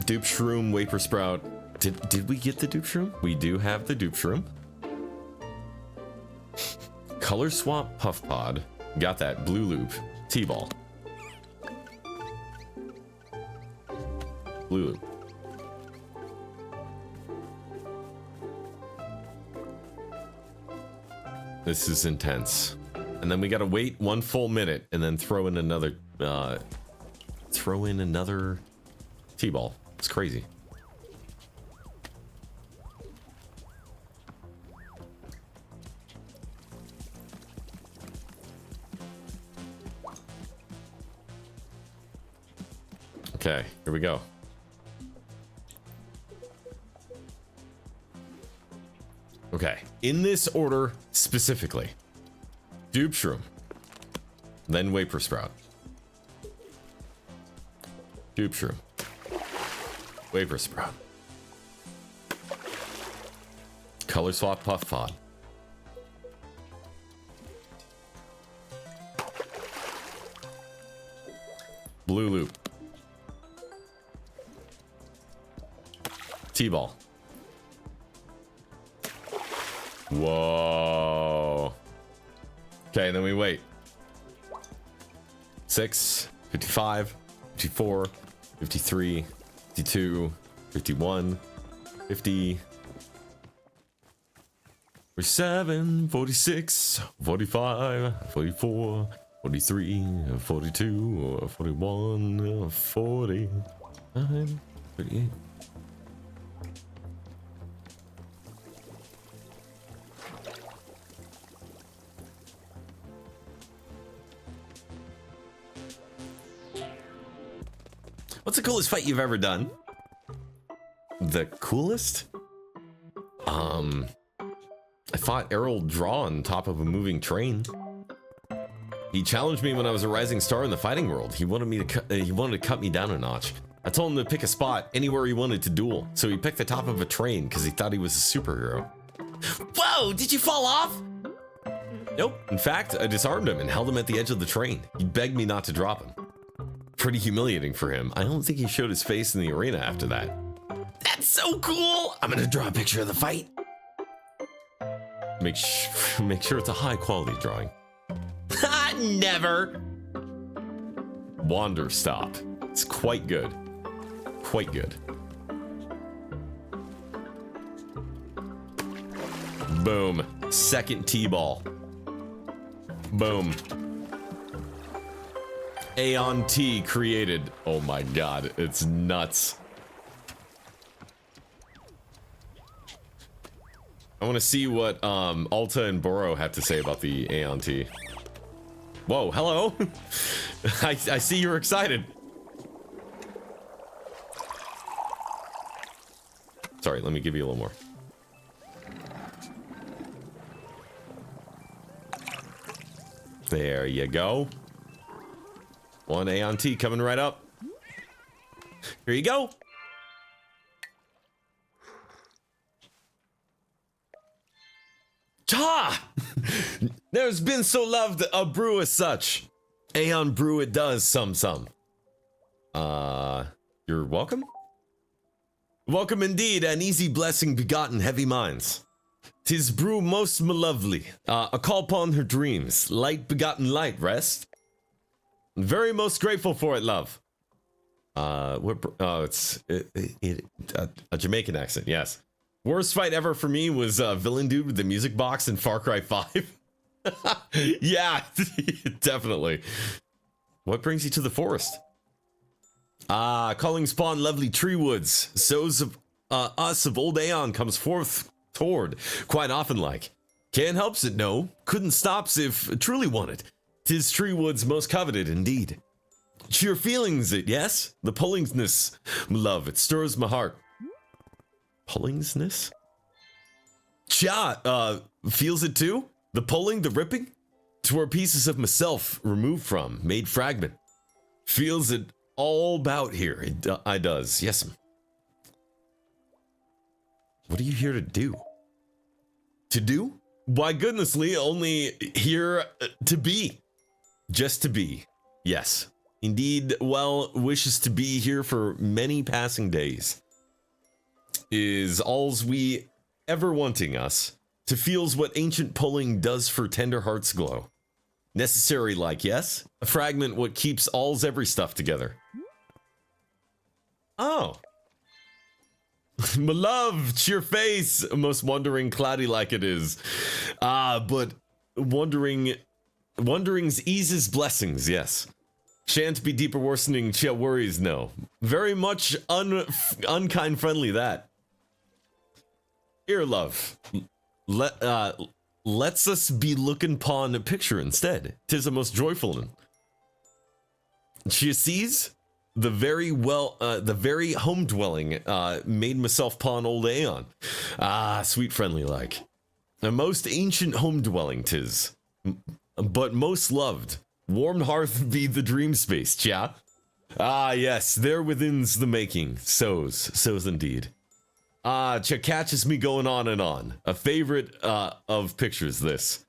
Dupe shroom, vapor sprout. Did we get the dupe shroom? We do have the dupe shroom. Color swap puff pod. Got that. Blue loop. T-ball. Blue loop. This is intense. And then we gotta wait 1 full minute and then throw in another T-ball. It's crazy. Okay, here we go. Okay, in this order specifically. Dupe shroom. Then vapor sprout. Dupe shroom. Vapor sprout. Color swap puff pod. Blue loop. T-ball. Whoa. Okay, and then we wait. 6, 55, 54, 53, 52, 51, 50, 47, 46, 45, 44, 43, 42, 41, 49, 38. What's the coolest fight you've ever done? The coolest? I fought Errol Draw on top of a moving train. He challenged me when I was a rising star in the fighting world. He wanted to cut me down a notch. I told him to pick a spot anywhere he wanted to duel. So he picked the top of a train because he thought he was a superhero. Whoa, did you fall off? Nope. In fact, I disarmed him and held him at the edge of the train. He begged me not to drop him. Pretty humiliating for him. I don't think he showed his face in the arena after that. That's so cool! I'm gonna draw a picture of the fight. Make sure it's a high quality drawing. Never! Wanderstop. It's quite good. Quite good. Boom. Second T-ball. Boom. Aeon T created. Oh my god, it's nuts. I want to see what Alta and Boro have to say about the Aeon T. Whoa, hello. I see you're excited. Sorry, let me give you a little more. There you go. One Aeon T coming right up. Here you go. Ta! There's been so loved a brew as such. Aeon brew it does some. You're welcome? Welcome indeed, an easy blessing begotten heavy minds. 'Tis brew most lovely, a call upon her dreams, light begotten light, rest. Very most grateful for it, love. It's a Jamaican accent, yes. Worst fight ever for me was Villain Dude with the music box in Far Cry 5. Yeah, definitely. What brings you to the forest? Calling spawn lovely tree woods. So's of us of old Aeon comes forth toward, quite often like. Can't helps it, no. Couldn't stops if truly wanted. 'Tis tree woods most coveted indeed. Cheer feelings it, yes? The pullingsness, love, it stirs my heart. Pullingsness? Cha, feels it too? The pulling, the ripping? 'Twere pieces of myself removed from, made fragment. Feels it all about here, I does, yes. What are you here to do? To do? Why goodnessly, only here to be. Just to be, yes. Indeed, well, wishes to be here for many passing days. Is all's we ever wanting us, to feels what ancient pulling does for tender hearts glow. Necessary like, yes? A fragment what keeps all's every stuff together. Oh. My love, cheer face, most wondering cloudy like it is. But wonderings eases blessings, yes. Shan't be deeper worsening, chia worries, no. Very much unkind friendly that. Here, love. Let's us be looking pon a picture instead. 'Tis a most joyful one. She sees the very home dwelling made myself pon old Aeon. Sweet friendly like. A most ancient home dwelling 'tis, but most loved. Warm hearth be the dream space, cha. Yes, there within's the making. So's indeed. Cha catches me going on and on. A favorite of pictures this.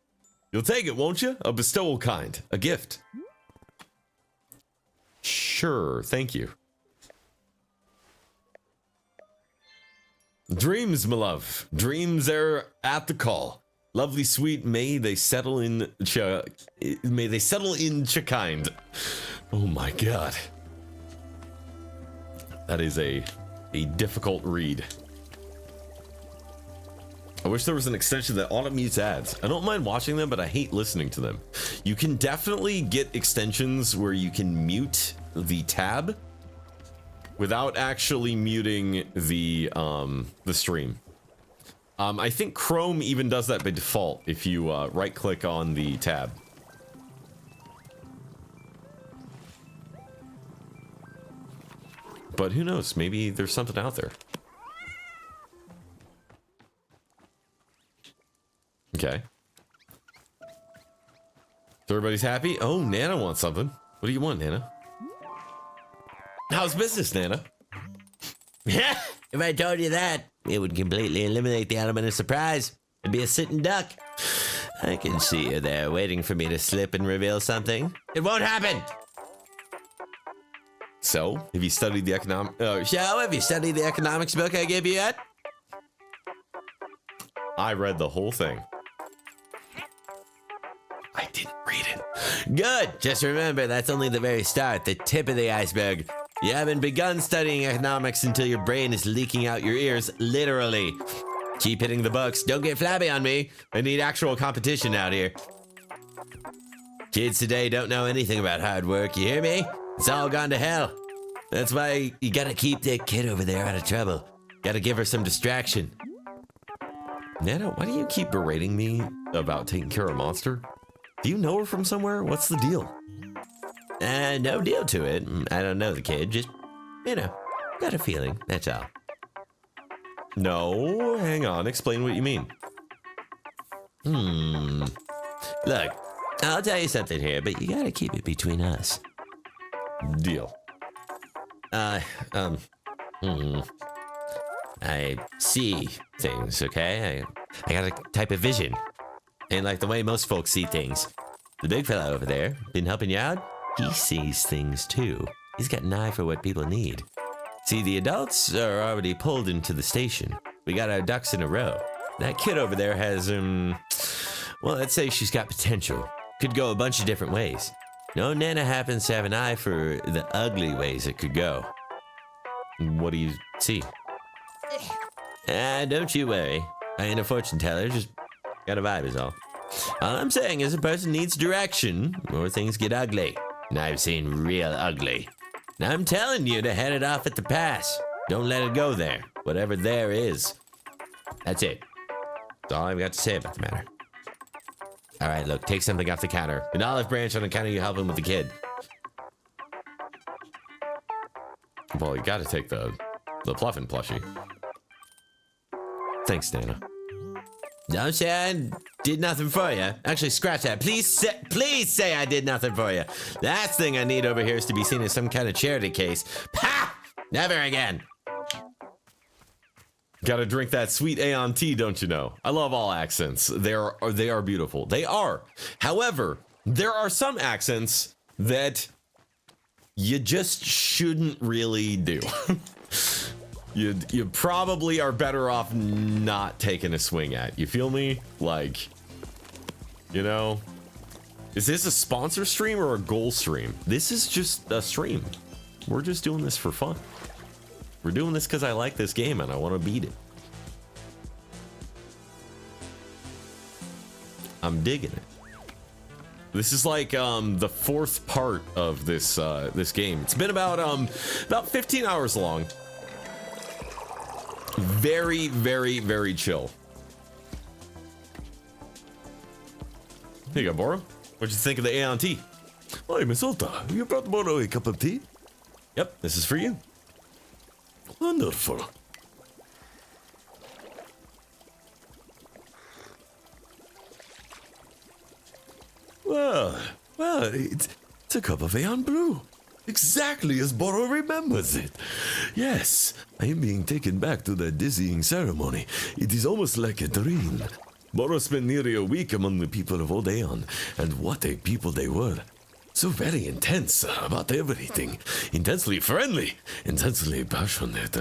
You'll take it, won't you? A bestowal kind. A gift. Sure, thank you. Dreams, my love. Dreams are at the call. Lovely sweet, may they settle in cha kind. Oh my god. That is a difficult read. I wish there was an extension that auto-mutes ads. I don't mind watching them, but I hate listening to them. You can definitely get extensions where you can mute the tab without actually muting the stream. I think Chrome even does that by default if you right-click on the tab. But who knows? Maybe there's something out there. Okay. So everybody's happy? Oh, Nana wants something. What do you want, Nana? How's business, Nana? If I told you that, it would completely eliminate the element of surprise. It'd be a sitting duck. I can see you there waiting for me to slip and reveal something. It won't happen! So, have you studied the have you studied the economics book I gave you yet? I read the whole thing. I didn't read it. Good! Just remember, that's only the very start, the tip of the iceberg. You haven't begun studying economics until your brain is leaking out your ears, literally. Keep hitting the books. Don't get flabby on me. I need actual competition out here. Kids today don't know anything about hard work, you hear me? It's all gone to hell. That's why you gotta keep that kid over there out of trouble. Gotta give her some distraction. Nana, why do you keep berating me about taking care of Monster? Do you know her from somewhere? What's the deal? No deal to it. I don't know the kid, just, got a feeling, that's all. No, hang on, explain what you mean. Look, I'll tell you something here, but you gotta keep it between us. Deal. I see things, okay? I got a type of vision. Ain't like the way most folks see things. The big fella over there, been helping you out? He sees things too. He's got an eye for what people need. See, the adults are already pulled into the station. We got our ducks in a row. That kid over there has, well, let's say she's got potential. Could go a bunch of different ways. No Nana happens to have an eye for the ugly ways it could go. What do you see? Don't you worry. I ain't a fortune teller, just got a vibe is all. All I'm saying is a person needs direction, or things get ugly. And I've seen real ugly. Now I'm telling you to head it off at the pass. Don't let it go there, whatever there is. That's it. That's all I've got to say about the matter. All right, look, take something off the counter. An olive branch on account of you helping with the kid. Well, you gotta take the Pluffin plushie. Thanks, Nana. Don't say I did nothing for you. Actually, scratch that. Please say I did nothing for you. Last thing I need over here is to be seen as some kind of charity case. Ha! Never again. Gotta drink that sweet Aeon tea, don't you know? I love all accents. They are beautiful. They are. However, there are some accents that you just shouldn't really do. You probably are better off not taking a swing at. You feel me? Like, you know, is this a sponsor stream or a goal stream? This is just a stream. We're just doing this for fun. We're doing this because I like this game and I want to beat it. I'm digging it. This is like the fourth part of this this game. It's been about 15 hours long. Very, very, very chill. Here you go, Boro. What'd you think of the Aeon tea? Hi, Miss Alta. You brought Boro a cup of tea? Yep, this is for you. Wonderful. Well, it's a cup of Aeon brew. Exactly as Boro remembers it. Yes, I am being taken back to that dizzying ceremony. It is almost like a dream. Boro spent nearly a week among the people of Old Aeon, and what a people they were. So very intense about everything. Intensely friendly, intensely passionate.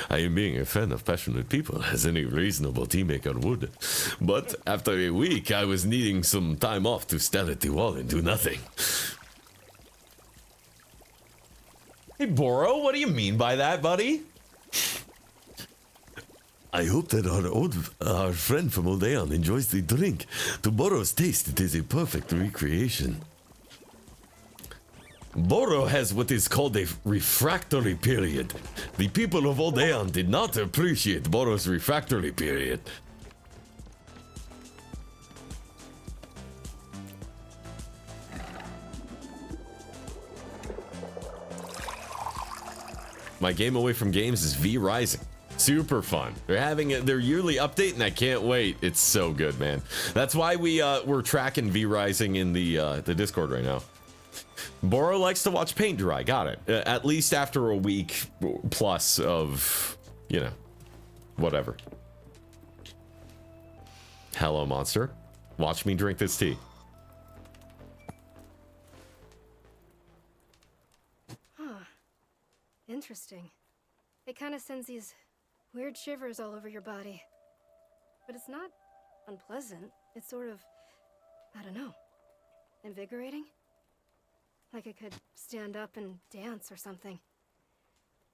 I am being a fan of passionate people, as any reasonable tea maker would. But after a week, I was needing some time off to stare at the wall and do nothing. Hey, Boro, what do you mean by that, buddy? I hope that our friend from Old Aeon enjoys the drink. To Boro's taste, it is a perfect recreation. Boro has what is called a refractory period. The people of Old Aeon did not appreciate Boro's refractory period. My game away from games is V Rising. Super fun. They're having their yearly update, and I can't wait. It's so good, man. That's why we're tracking V Rising in the Discord right now. Boro likes to watch paint dry. Got it. At least after a week plus of, you know, whatever. Hello, monster. Watch me drink this tea. Huh. Interesting. It kind of sends these weird shivers all over your body. But it's not unpleasant. It's sort of, I don't know, invigorating? Like I could stand up and dance or something.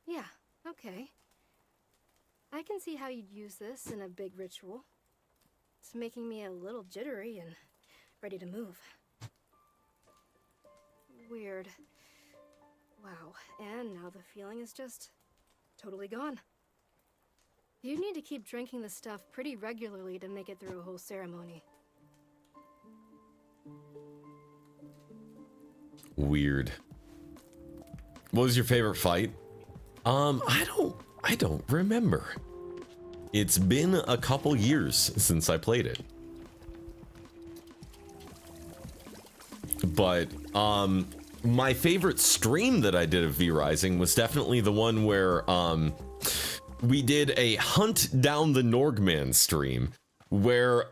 Yeah, okay. I can see how you'd use this in a big ritual. It's making me a little jittery and ready to move. Weird. Wow, and now the feeling is just totally gone. You need to keep drinking this stuff pretty regularly to make it through a whole ceremony. Weird. What was your favorite fight? I don't remember. It's been a couple years since I played it. But my favorite stream that I did of V Rising was definitely the one where we did a hunt down the NorgmanG stream where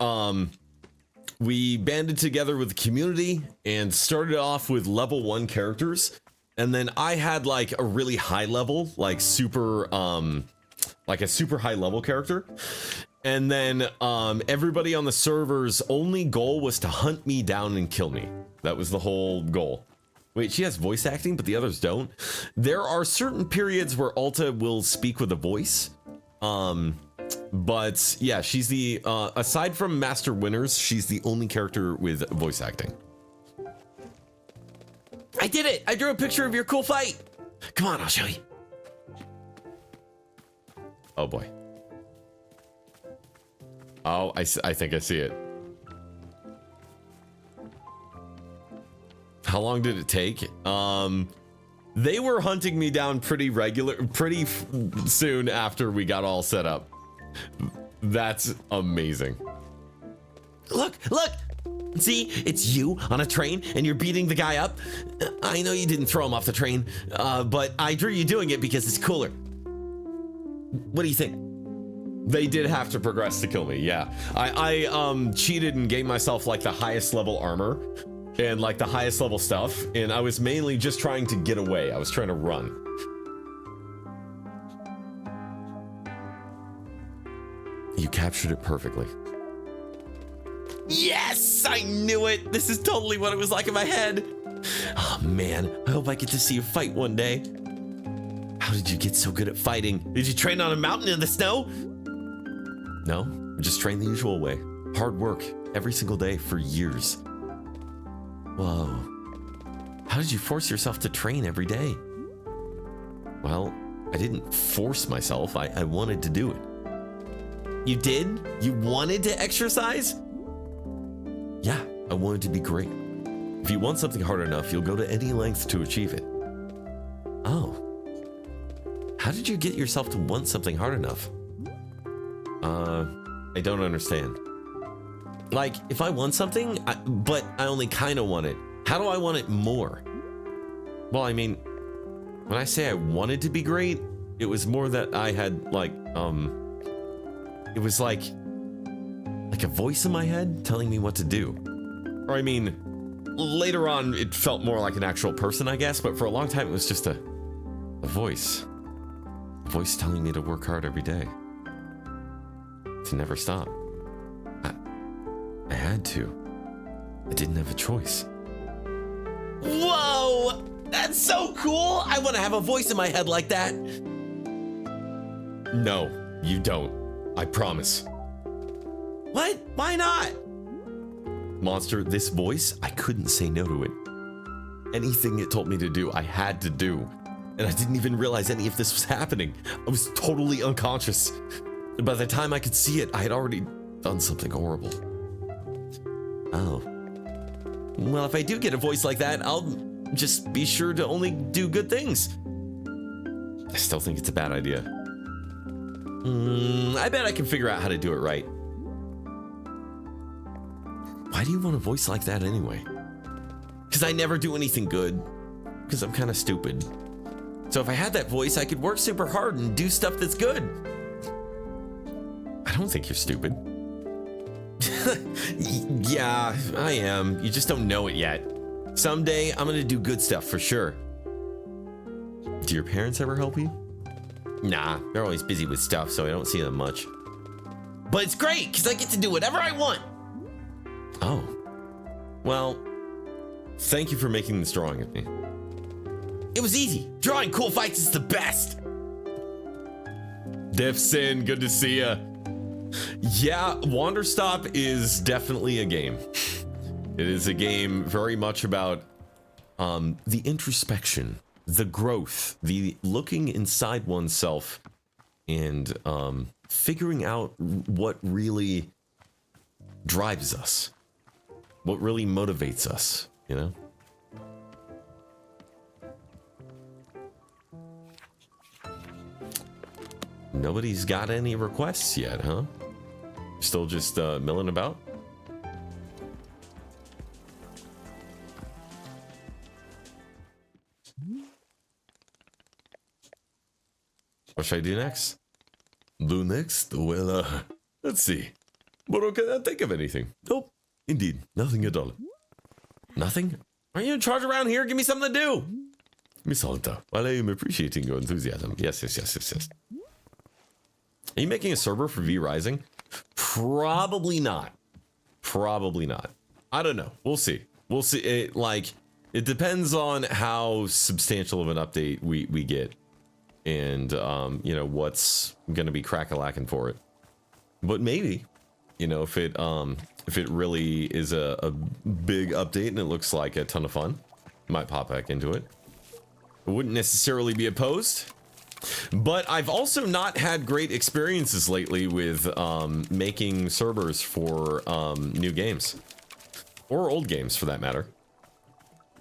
we banded together with the community and started off with level 1 characters, and then I had like a really high level, like super like a super high level character, And then everybody on the server's only goal was to hunt me down and kill me. That was the whole goal. Wait, she has voice acting, but the others don't. There are certain periods where Alta will speak with a voice. But yeah, she's the, aside from Master Winners, she's the only character with voice acting. I did it! I drew a picture of your cool fight! Come on, I'll show you. Oh boy. Oh, I think I see it. How long did it take? They were hunting me down pretty soon after we got all set up. That's amazing. Look! See, it's you on a train and you're beating the guy up. I know you didn't throw him off the train, but I drew you doing it because it's cooler. What do you think? They did have to progress to kill me, yeah. I cheated and gave myself like the highest level armor and like the highest level stuff, and I was mainly just trying to get away. I was trying to run. You captured it perfectly. Yes! I knew it! This is totally what it was like in my head. Oh man, I hope I get to see you fight one day. How did you get so good at fighting? Did you train on a mountain in the snow? No, just train the usual way. Hard work, every single day for years. Whoa. How did you force yourself to train every day? Well, I didn't force myself. I wanted to do it. You did? You wanted to exercise? Yeah, I wanted to be great. If you want something hard enough, you'll go to any length to achieve it. Oh. How did you get yourself to want something hard enough? I don't understand. Like, if I want something, but I only kind of want it, how do I want it more? Well, I mean, when I say I wanted to be great, it was more that I had, like, it was like a voice in my head telling me what to do. Or, I mean, later on, it felt more like an actual person, I guess, but for a long time, it was just a voice. A voice telling me to work hard every day. To never stop. I had to. I didn't have a choice. Whoa! That's so cool! I want to have a voice in my head like that. No, you don't. I promise. What? Why not? Monster, this voice, I couldn't say no to it. Anything it told me to do, I had to do. And I didn't even realize any of this was happening. I was totally unconscious. And by the time I could see it, I had already done something horrible. Oh. Well, if I do get a voice like that, I'll just be sure to only do good things. I still think it's a bad idea. I bet I can figure out how to do it right. Why do you want a voice like that anyway? Because I never do anything good. Because I'm kind of stupid. So if I had that voice, I could work super hard and do stuff that's good. I don't think you're stupid. Yeah, I am. You just don't know it yet. Someday, I'm gonna do good stuff for sure. Do your parents ever help you? Nah, they're always busy with stuff, so I don't see them much. But it's great, because I get to do whatever I want. Oh. Well, thank you for making this drawing of me. It was easy. Drawing cool fights is the best. Devsin, good to see ya. Yeah, Wanderstop is definitely a game. It is a game very much about the introspection, the growth, the looking inside oneself and figuring out what really drives us, what really motivates us, you know? Nobody's got any requests yet, huh? Still just milling about? What should I do next? Do next? Well, let's see. But I cannot think of anything. Nope. Indeed, nothing at all. Nothing? Aren't you in charge around here? Give me something to do. Miss Alta, while I am appreciating your enthusiasm. Yes. Are you making a server for V Rising? Probably not. Probably not. I don't know. We'll see. We'll see. It depends on how substantial of an update we get, and you know, what's gonna be crack-a-lacking for it. But maybe, you know, if it really is a big update and it looks like a ton of fun, might pop back into it. I wouldn't necessarily be opposed. But I've also not had great experiences lately with making servers for new games. Or old games, for that matter.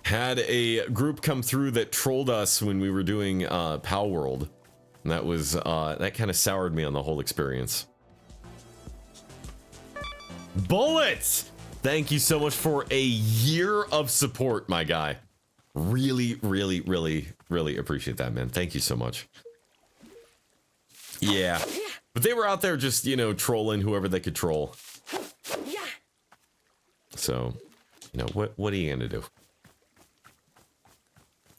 Had a group come through that trolled us when we were doing Pal World. And that was, that kind of soured me on the whole experience. Bullets! Thank you so much for a year of support, my guy. Really, really, really, really appreciate that, man. Thank you so much. Yeah. But they were out there just, you know, trolling whoever they could troll. So, you know, what are you gonna do?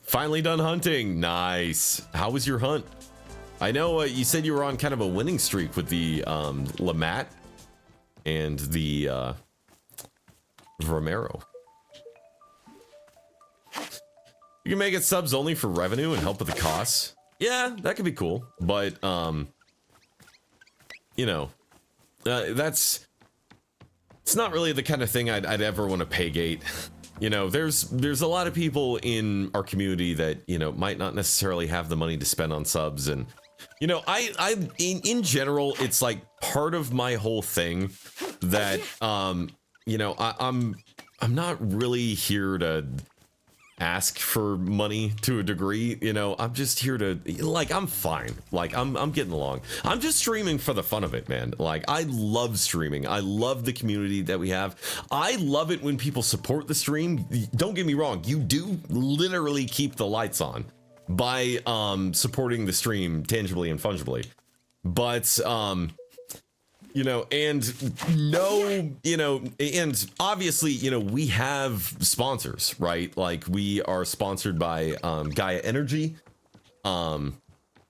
Finally done hunting. Nice. How was your hunt? I know you said you were on kind of a winning streak with the Lamat and the Romero. You can make it subs only for revenue and help with the costs. Yeah, that could be cool. But, you know, it's not really the kind of thing I'd ever want to pay gate. You know, there's a lot of people in our community that, you know, might not necessarily have the money to spend on subs. And, you know, in general, it's like part of my whole thing that, you know, I'm not really here to ask for money to a degree. You know, I'm just here to, like, I'm fine. Like, I'm getting along. I'm just streaming for the fun of it, man. Like, I love streaming. I love the community that we have. I love it when people support the stream. Don't get me wrong, you do literally keep the lights on by supporting the stream tangibly and fungibly. But you know, and no, you know, and obviously, you know, we have sponsors, right? Like, we are sponsored by Gaia Energy, you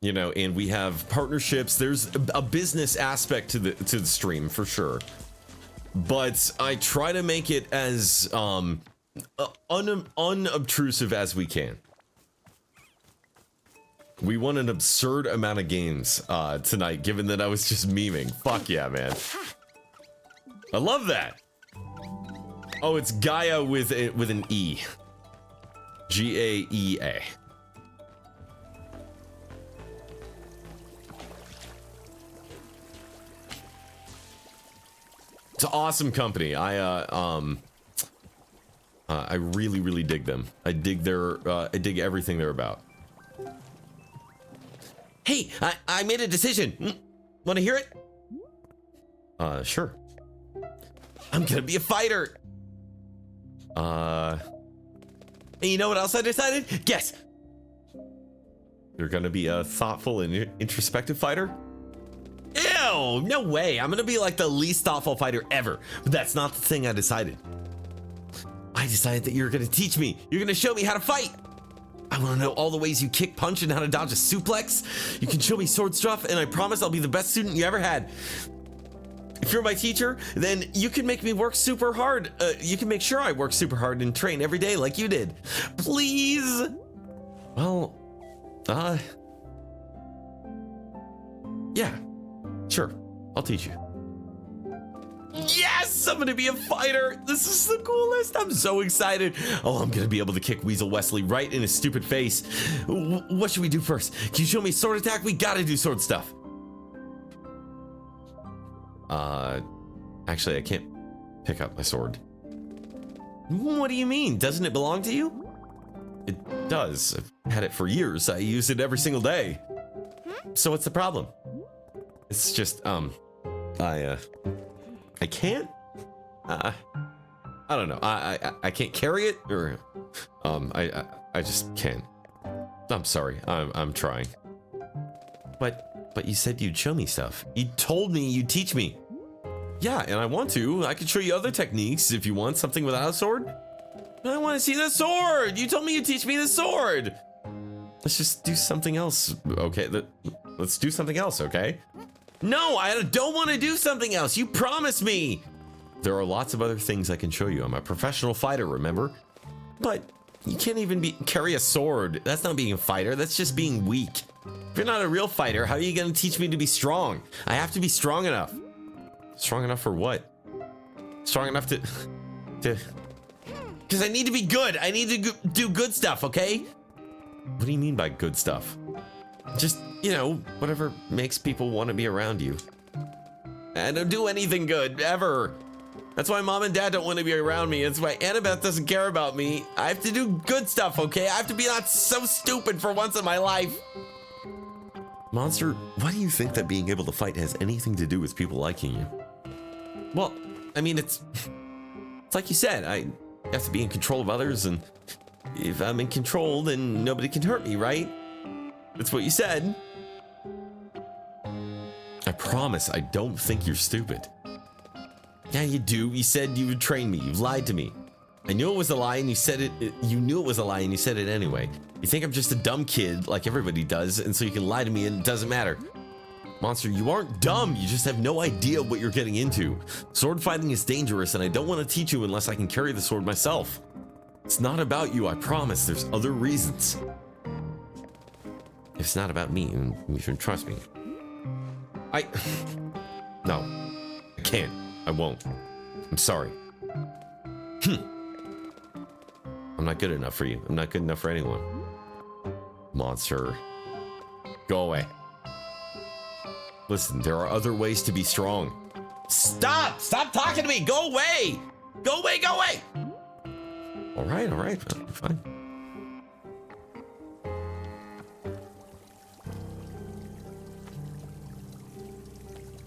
know, and we have partnerships. There's a business aspect to the stream for sure, but I try to make it as unobtrusive as we can. We won an absurd amount of games tonight, given that I was just memeing. Fuck yeah, man. I love that. Oh, it's Gaia with an E. Gaea. It's an awesome company. I really, really dig them. I dig everything they're about. Hey, I made a decision. Want to hear it? Sure. I'm gonna be a fighter. And you know what else I decided? Guess. You're gonna be a thoughtful and introspective fighter? Ew, no way. I'm gonna be like the least thoughtful fighter ever. But that's not the thing I decided. I decided that you're gonna teach me. You're gonna show me how to fight. I want to know all the ways you kick, punch, and how to dodge a suplex. You can show me sword stuff, and I promise I'll be the best student you ever had. If you're my teacher, then you can make me work super hard. You can make sure I work super hard and train every day like you did. Please? Well, yeah, sure. I'll teach you. Yes, I'm gonna be a fighter. This is the coolest. I'm so excited. Oh, I'm gonna be able to kick Weasel Wesley right in his stupid face. What should we do first? Can you show me sword attack? We gotta do sword stuff. Actually, I can't pick up my sword. What do you mean? Doesn't it belong to you? It does. I've had it for years. I use it every single day. So what's the problem? It's just, I can't? I don't know. I can't carry it, or I just can't. I'm sorry. I'm trying. But you said you'd show me stuff. You told me you'd teach me. Yeah, and I want to. I could show you other techniques if you want something without a sword. I want to see the sword. You told me you'd teach me the sword. Let's just do something else. Okay, let's do something else, okay? No, I don't want to do something else. You promised me. There are lots of other things I can show you. I'm a professional fighter, remember? But you can't even carry a sword. That's not being a fighter. That's just being weak. If you're not a real fighter, how are you going to teach me to be strong? I have to be strong enough. Strong enough for what? Strong enough to... Because I need to be good. I need to do good stuff, okay? What do you mean by good stuff? Just, you know, whatever makes people want to be around you. I don't do anything good, ever. That's why mom and dad don't want to be around me. That's why Annabeth doesn't care about me. I have to do good stuff, okay? I have to be not so stupid for once in my life. Monster, why do you think that being able to fight has anything to do with people liking you? Well, I mean, it's like you said, I have to be in control of others, and if I'm in control, then nobody can hurt me, right? That's what you said. I promise I don't think you're stupid. Yeah, you do. You said you would train me. You've lied to me. I knew it was a lie, and you said it. You knew it was a lie, and you said it anyway. You think I'm just a dumb kid, like everybody does, and so you can lie to me, and it doesn't matter. Monster, you aren't dumb. You just have no idea what you're getting into. Sword fighting is dangerous, and I don't want to teach you unless I can carry the sword myself. It's not about you, I promise. There's other reasons. If it's not about me, then you should trust me. No. I can't. I won't. I'm sorry. I'm not good enough for you. I'm not good enough for anyone. Monster. Go away. Listen, there are other ways to be strong. Stop! Stop talking to me! Go away! Go away, go away! Alright, fine.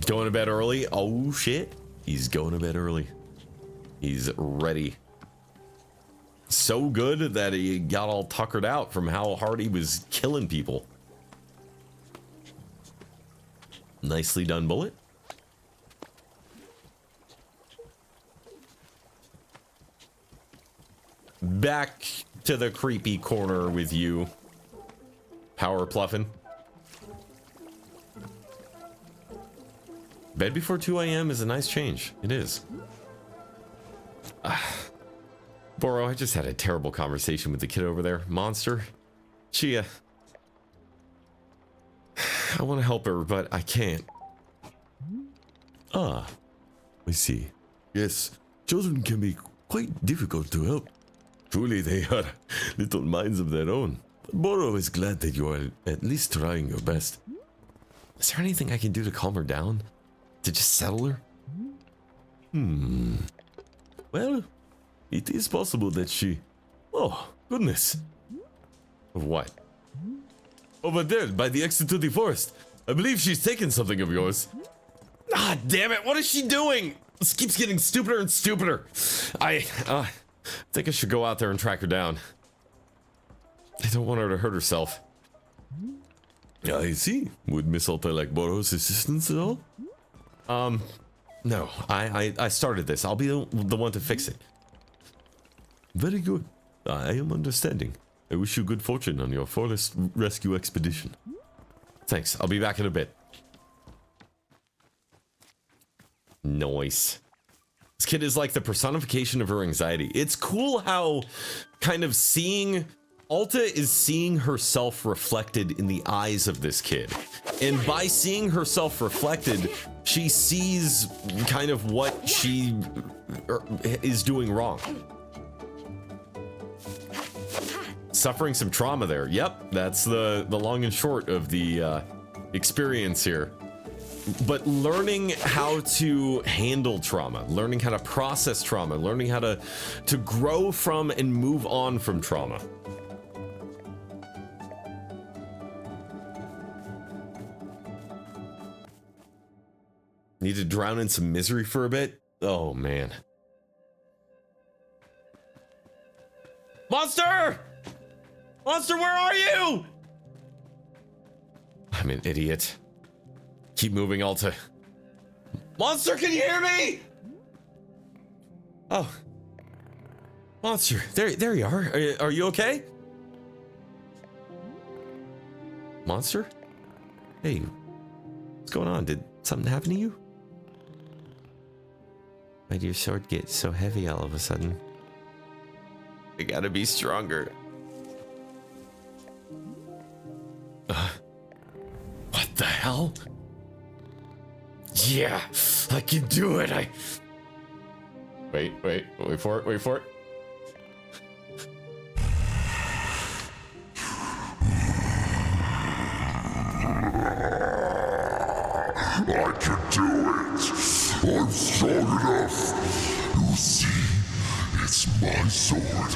Going to bed early? Oh shit. He's going to bed early. He's ready. So good that he got all tuckered out from how hard he was killing people. Nicely done, bullet. Back to the creepy corner with you. Power pluffing. Bed before 2 a.m. is a nice change. It is. Boro, I just had a terrible conversation with the kid over there. Monster. Chia. I want to help her, but I can't. Ah, I see. Yes, children can be quite difficult to help. Truly, they are little minds of their own. Boro is glad that you are at least trying your best. Is there anything I can do to calm her down? To just settle her? Well, it is possible that she... Oh, goodness. What? Over there, by the exit to the forest. I believe she's taken something of yours. Ah, damn it! What is she doing? This keeps getting stupider and stupider. I think I should go out there and track her down. I don't want her to hurt herself. I see. Would Miss Alta like Boro's assistance at all? No. I started this. I'll be the one to fix it. Very good. I am understanding. I wish you good fortune on your forest rescue expedition. Thanks. I'll be back in a bit. Nice. This kid is like the personification of her anxiety. It's cool how kind of Alta is seeing herself reflected in the eyes of this kid. And by seeing herself reflected, she sees kind of what she is doing wrong. Suffering some trauma there. Yep, that's the long and short of the experience here. But learning how to handle trauma, learning how to process trauma, learning how to grow from and move on from trauma. Need to drown in some misery for a bit? Oh, man. Monster! Monster, where are you? I'm an idiot. Keep moving, Alta. Monster, can you hear me? Oh. Monster, there you are. Are you okay? Monster? Hey, what's going on? Did Something happened to you? Why did your sword get so heavy all of a sudden? I gotta be stronger. What the hell? Yeah, I can do it. Wait for it. I can do it. I'm strong enough. You see, it's my sword.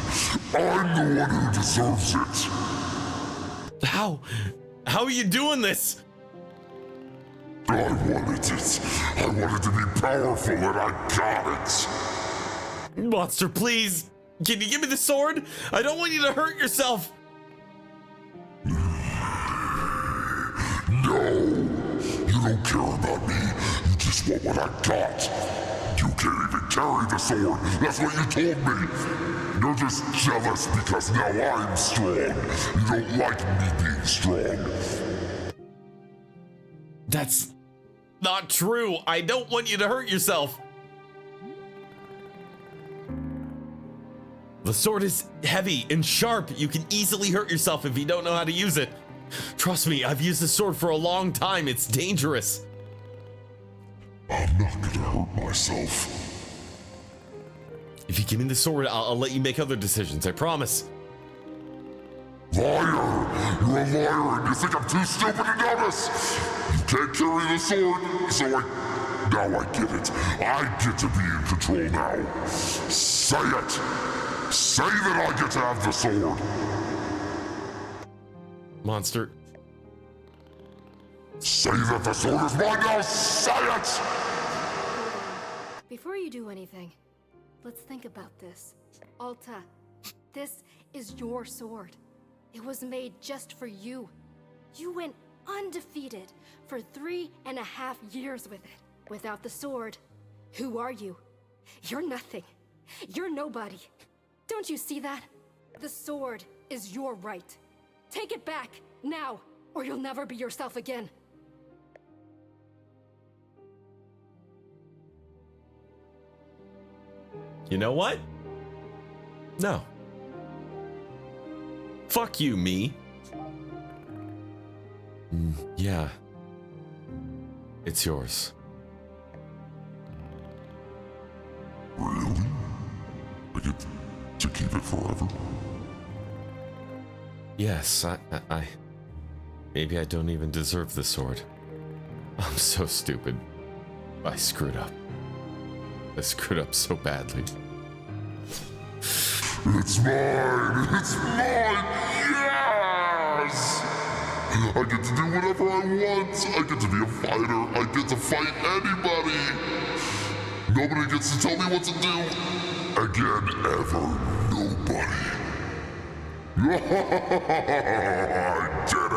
I'm the one who deserves it. How are you doing this? I wanted it. I wanted to be powerful, and I got it. Monster, please. Can you give me the sword? I don't want you to hurt yourself. No, you don't care about me. You just want what I got. You can't even carry the sword. That's what you told me. You're just jealous because now I'm strong. You don't like me being strong. That's not true. I don't want you to hurt yourself. The sword is heavy and sharp. You can easily hurt yourself if you don't know how to use it. Trust me, I've used this sword for a long time. It's dangerous. I'm not gonna hurt myself. If you give me the sword, I'll let you make other decisions. I promise. Liar! You're a liar and you think I'm too stupid to notice! You can't carry the sword, so now I get it. I get to be in control now. Say it! Say that I get to have the sword! Monster. Say that the sword is mine now! Say it! Before you do anything, let's think about this. Alta, this is your sword. It was made just for you. You went undefeated for 3.5 years with it. Without the sword, who are you? You're nothing. You're nobody. Don't you see that? The sword is your right. Take it back, now, or you'll never be yourself again. You know what? No. Fuck you, me. Yeah. It's yours. Really? I get to keep it forever? Yes, I maybe I don't even deserve the sword. I'm so stupid. I screwed up. I screwed up so badly. It's mine! It's mine! Yes! I get to do whatever I want. I get to be a fighter. I get to fight anybody. Nobody gets to tell me what to do. Again, ever. Nobody. I did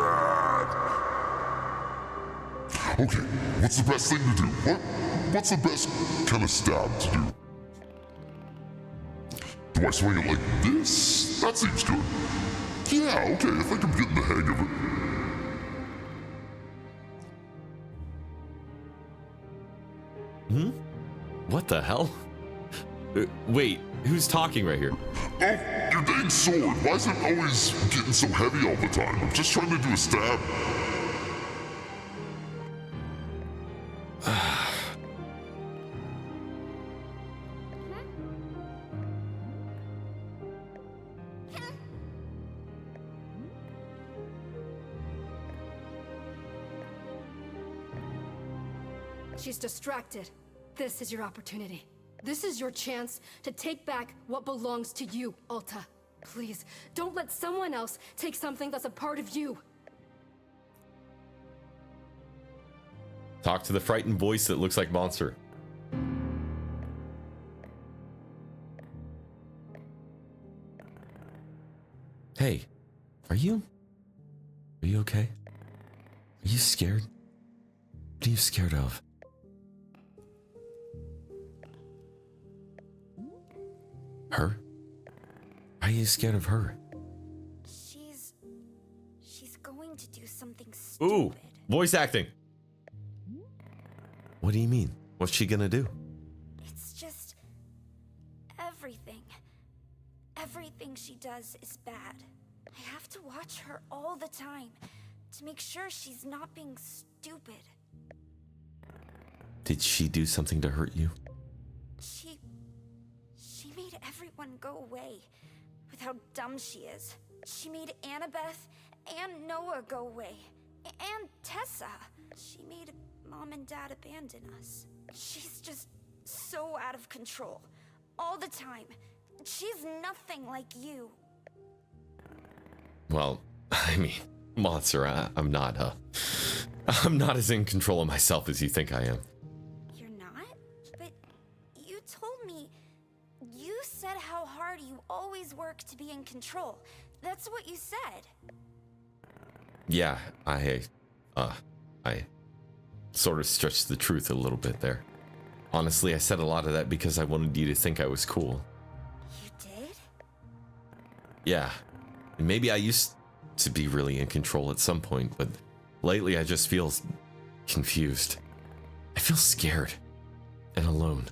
it! Okay, what's the best thing to do? What's the best kind of stab to do? Do I swing it like this? That seems good. Yeah, okay, I think I'm getting the hang of it. What the hell? Wait, who's talking right here? Oh, your dang sword. Why is it always getting so heavy all the time? I'm just trying to do a stab. She's distracted. This is your opportunity. This is your chance to take back what belongs to you, Alta. Please, don't let someone else take something that's a part of you. Talk to the frightened voice that looks like Monster. Hey, are you okay? Are you scared? What are you scared of? Her? Why are you scared of her? She's going to do something stupid. Ooh, voice acting. What do you mean? What's she gonna do? It's just everything. Everything she does is bad. I have to watch her all the time to make sure she's not being stupid. Did she do something to hurt you? She made everyone go away with how dumb she is. She made Annabeth and Noah go away. And Tessa. She made Mom and Dad abandon us. She's just so out of control. All the time. She's nothing like you. Well, I mean, Monster, I'm not as in control of myself as you think I am. You're not? But you told me... You said how hard you always work to be in control. That's what you said. Yeah, I sort of stretched the truth a little bit there. Honestly, I said a lot of that because I wanted you to think I was cool. You did? Yeah, and maybe I used to be really in control at some point, but lately I just feel confused. I feel scared and alone.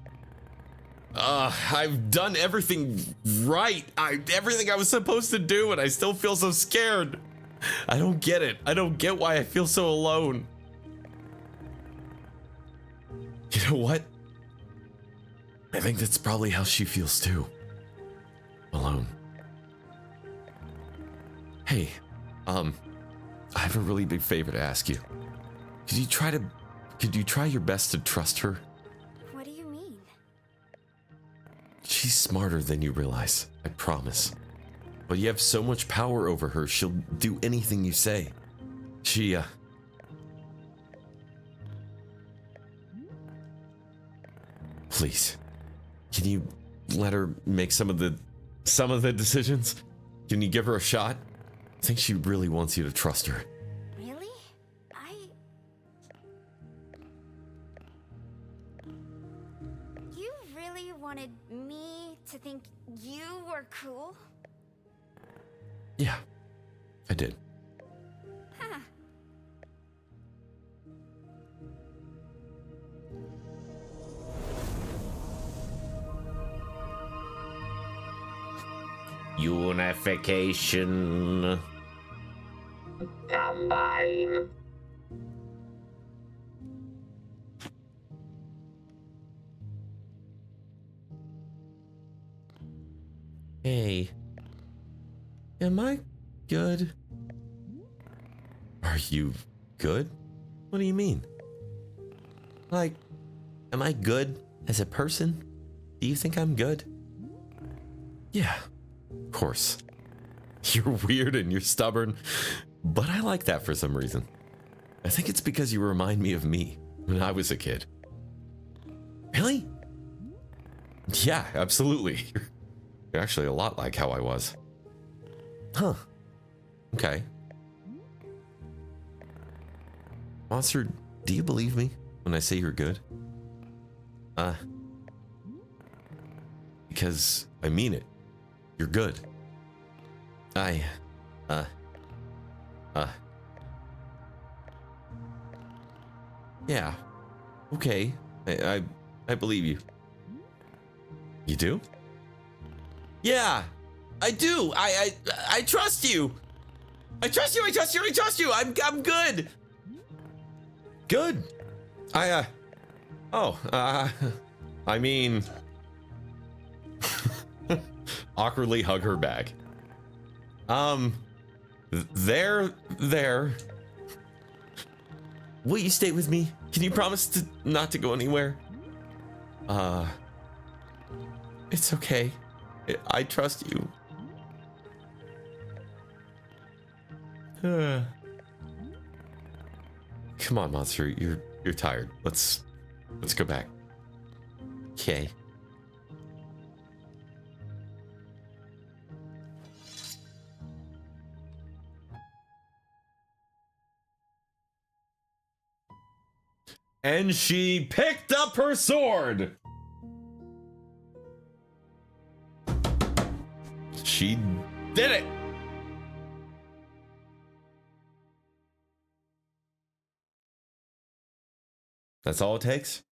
I've done everything right. Everything I was supposed to do, and I still feel so scared. I don't get it. I don't get why I feel so alone. You know what? I think that's probably how she feels too. Alone. Hey, I have a really big favor to ask you. Could you try your best to trust her? What do you mean? She's smarter than you realize, I promise. But you have so much power over her, she'll do anything you say. Please, can you let her make some of the decisions? Can you give her a shot? I think she really wants you to trust her. Really? You really wanted me to think you were cool? Yeah, I did. Huh. Unification. Combine. Hey, am I good? Are you good? What do you mean? Like, am I good as a person? Do you think I'm good? Yeah, of course. You're weird and you're stubborn, but I like that for some reason. I think it's because you remind me of me when I was a kid. Really? Yeah, absolutely. You're actually a lot like how I was. Huh. Okay. Monster, do you believe me when I say you're good? Because I mean it. You're good. Yeah. Okay. I believe you. You do? Yeah, I do. I trust you. I trust you. I trust you. I trust you. I'm good. Good. I mean, awkwardly hug her back. There. Will you stay with me? Can you promise not to go anywhere? It's okay. I trust you. Come on, Monster. You're tired. Let's go back. Okay. And she picked up her sword. She did it. That's all it takes.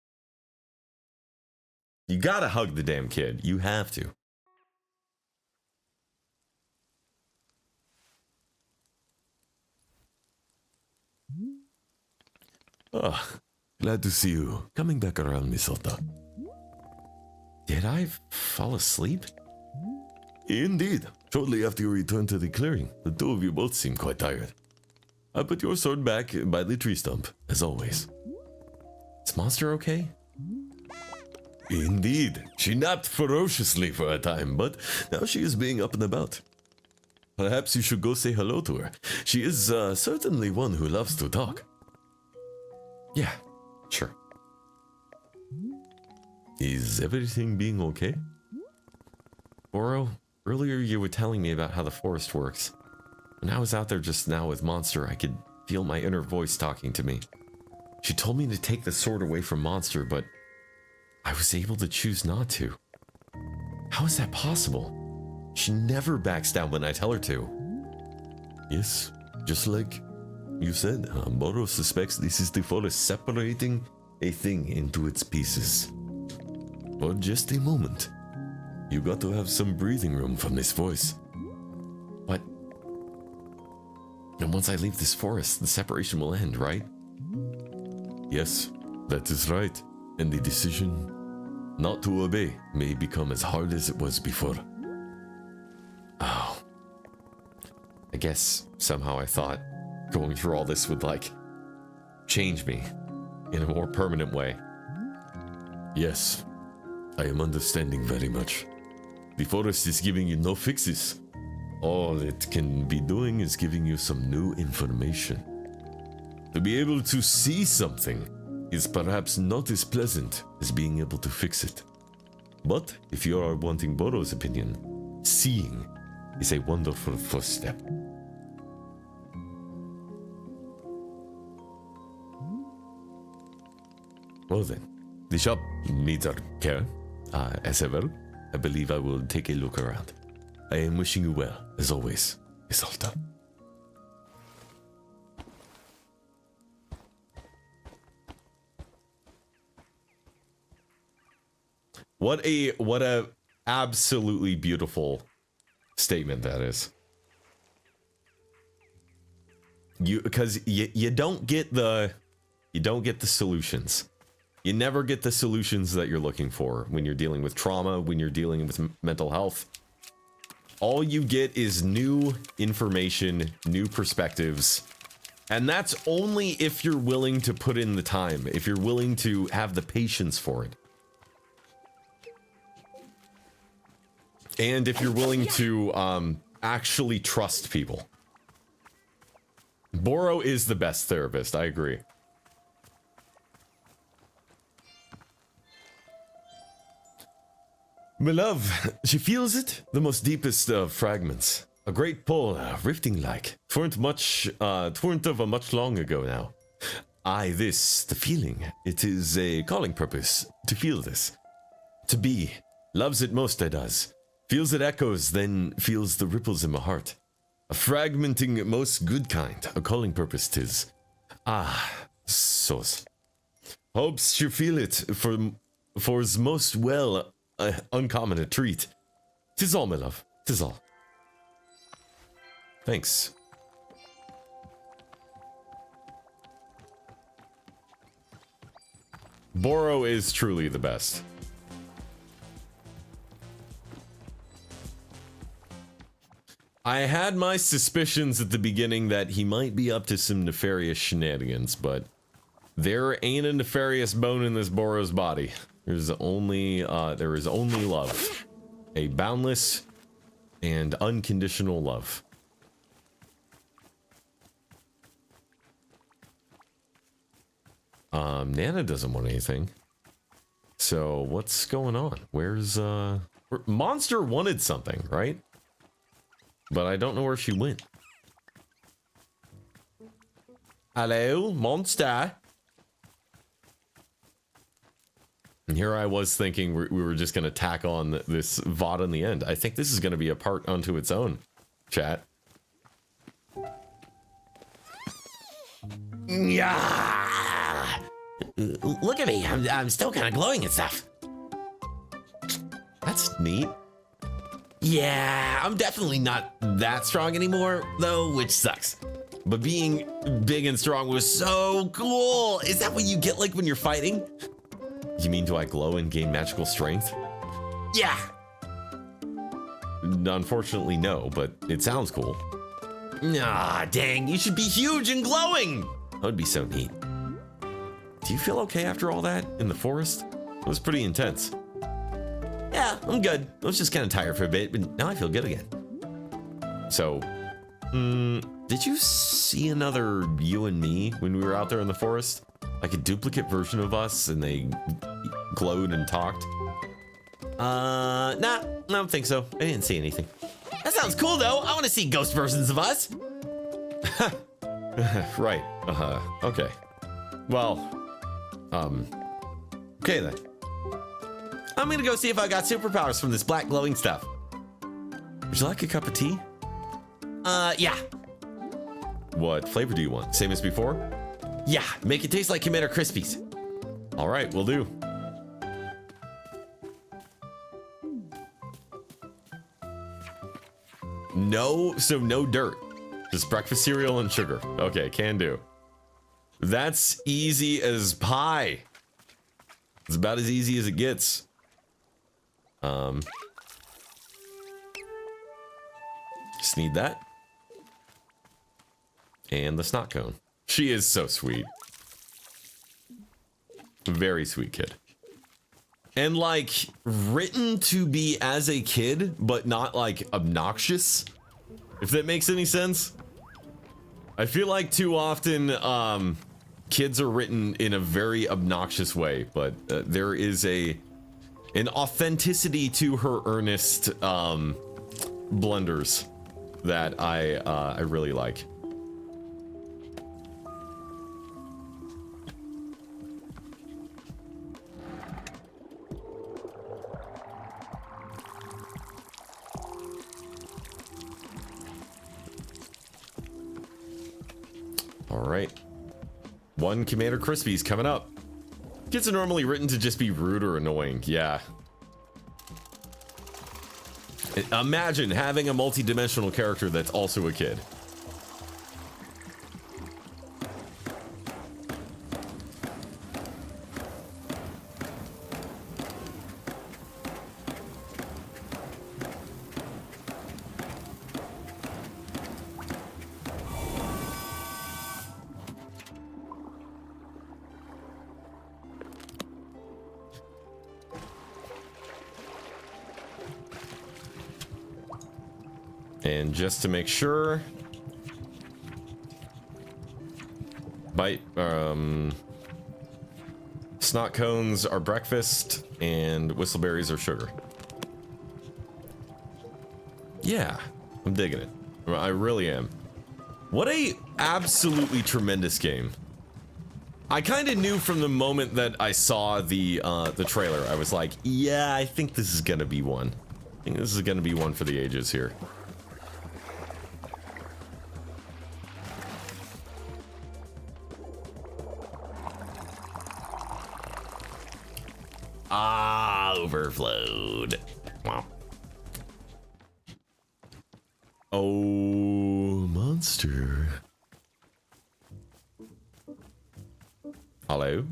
You gotta hug the damn kid. You have to. Ah, glad to see you. Coming back around, Miss Alta. Did I fall asleep? Indeed. Shortly after you returned to the clearing, the two of you both seem quite tired. I put your sword back by the tree stump, as always. Is Monster okay? Indeed. She napped ferociously for a time, but now she is being up and about. Perhaps you should go say hello to her. She is certainly one who loves to talk. Yeah, sure. Is everything being okay? Boro, earlier you were telling me about how the forest works. When I was out there just now with Monster, I could feel my inner voice talking to me. She told me to take the sword away from Monster, but I was able to choose not to. How is that possible? She never backs down when I tell her to. Yes, just like you said, Boro suspects this is the forest separating a thing into its pieces. For just a moment, you got to have some breathing room from this voice. But... And once I leave this forest, the separation will end, right? Yes, that is right. And the decision not to obey may become as hard as it was before. Oh. I guess somehow I thought going through all this would, like, change me in a more permanent way. Yes, I am understanding very much. The forest is giving you no fixes. All it can be doing is giving you some new information. To be able to see something is perhaps not as pleasant as being able to fix it. But if you are wanting Boro's opinion, seeing is a wonderful first step. Well then, the shop needs our care, as ever. I believe I will take a look around. I am wishing you well, as always, Miss Alta. What a absolutely beautiful statement that is. Because you don't get the solutions. You never get the solutions that you're looking for when you're dealing with trauma, when you're dealing with mental health. All you get is new information, new perspectives, and that's only if you're willing to put in the time, if you're willing to have the patience for it. And if you're willing to actually trust people. Boro is the best therapist, I agree. My love, she feels it, the most deepest of fragments. A great pull, rifting like. Tweren't of a much long ago now. The feeling. It is a calling purpose, to feel this. To be. Loves it most, I does. Feels it echoes, then feels the ripples in my heart. A fragmenting, most good kind, a calling purpose 'tis. So's. Hopes you feel it, for's most well, uncommon a treat. 'Tis all, my love, 'tis all. Thanks. Boro is truly the best. I had my suspicions at the beginning that he might be up to some nefarious shenanigans, but there ain't a nefarious bone in this Boro's body. There is only love. A boundless and unconditional love. Nana doesn't want anything. So what's going on? Where's Monster wanted something, right? But I don't know where she went. Hello, Monster. And here I was thinking we were just going to tack on this VOD in the end. I think this is going to be a part unto its own, chat. Yeah. Look at me. I'm still kind of glowing and stuff. That's neat. Yeah, I'm definitely not that strong anymore, though, which sucks. But being big and strong was so cool. Is that what you get like when you're fighting? You mean, do I glow and gain magical strength? Yeah. Unfortunately, no, but it sounds cool. Ah, dang, you should be huge and glowing. That would be so neat. Do you feel okay after all that in the forest? It was pretty intense. Yeah, I'm good. I was just kind of tired for a bit, but now I feel good again. So, did you see another you and me when we were out there in the forest? Like a duplicate version of us, and they glowed and talked? Nah, I don't think so. I didn't see anything. That sounds cool, though. I want to see ghost versions of us. Right. Okay. Well, okay then. I'm gonna go see if I got superpowers from this black glowing stuff. Would you like a cup of tea? Yeah. What flavor do you want? Same as before? Yeah, make it taste like Commander Krispies. All right, will do. No, so no dirt. Just breakfast cereal and sugar. Okay, can do. That's easy as pie. It's about as easy as it gets. Just need that. And the snot cone. She is so sweet. Very sweet kid. And like written to be as a kid, but not like obnoxious. If that makes any sense. I feel like too often kids are written in a very obnoxious way, but there is an authenticity to her earnest blunders that I really like. All right. One Commander Krispies coming up. Kids are normally written to just be rude or annoying. Yeah. Imagine having a multi-dimensional character that's also a kid. And just to make sure, snot cones are breakfast and whistleberries are sugar. Yeah, I'm digging it. I really am. What a absolutely tremendous game. I kind of knew from the moment that I saw the trailer. I was like, yeah, I think this is gonna be one. I think this is gonna be one for the ages here. Overflowed. Wow. Oh, monster. Hello.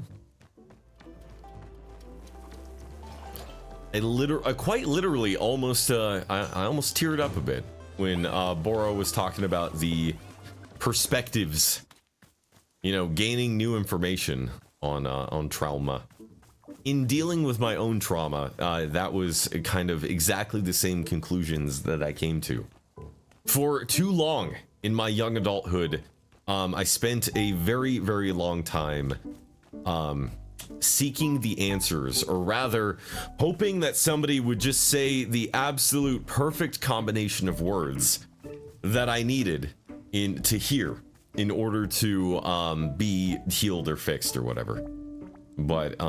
I quite literally almost I almost teared up a bit when Boro was talking about the perspectives, you know, gaining new information on trauma. In dealing with my own trauma, that was kind of exactly the same conclusions that I came to. For too long in my young adulthood, I spent a very, very long time seeking the answers, or rather, hoping that somebody would just say the absolute perfect combination of words that I needed to hear in order to be healed or fixed or whatever. But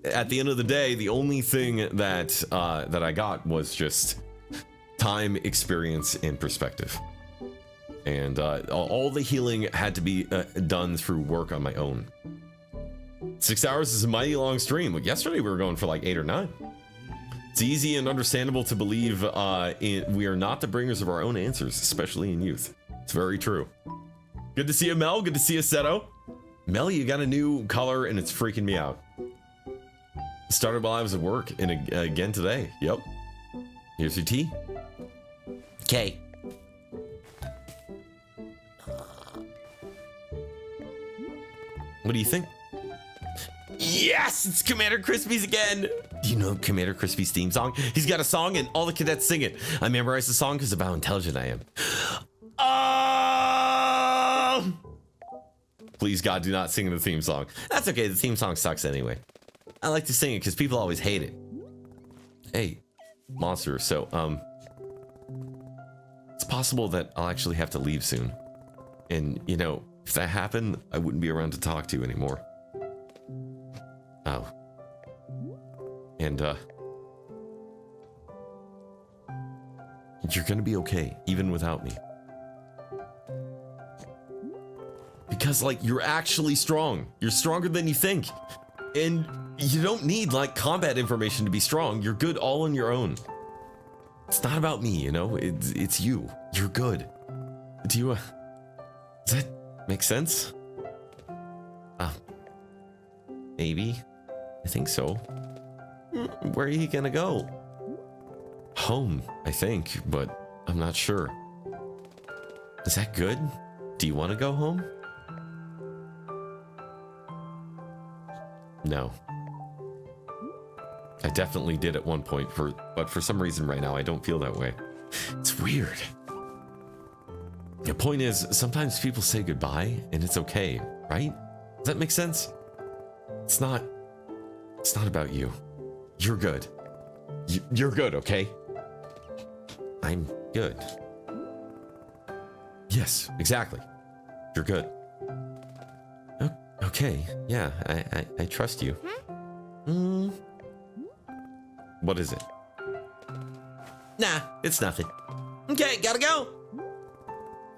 at the end of the day, the only thing that I got was just time, experience, and perspective. And all the healing had to be done through work on my own. 6 hours is a mighty long stream. Like yesterday we were going for like 8 or 9. It's easy and understandable to believe we are not the bringers of our own answers, especially in youth. It's very true. Good to see you, Mel. Good to see you, Seto. Mel, you got a new color and it's freaking me out. Started while I was at work and again today. Yep. Here's your tea. Okay. What do you think? Yes, it's Commander Crispy's again. Do you know Commander Crispy's theme song? He's got a song and all the cadets sing it. I memorized the song because of how intelligent I am. Please, God, do not sing the theme song. That's okay. The theme song sucks anyway. I like to sing it because people always hate it. Hey, monster. So, it's possible that I'll actually have to leave soon. And, you know, if that happened, I wouldn't be around to talk to anymore. Oh. And, you're gonna be okay, even without me. Because, like, you're actually strong. You're stronger than you think. And you don't need, like, combat information to be strong. You're good all on your own. It's not about me, you know? It's you. You're good. Do you, does that make sense? Maybe. I think so. Where are you gonna go? Home, I think, but I'm not sure. Is that good? Do you want to go home? No. I definitely did at one point, but for some reason right now I don't feel that way. It's weird. The point is, sometimes people say goodbye and it's okay, right? Does that make sense? It's not about you. You're good. You're good, okay? I'm good. Yes, exactly. You're good. Okay, yeah, I trust you. What is it? Nah, it's nothing. Okay, gotta go.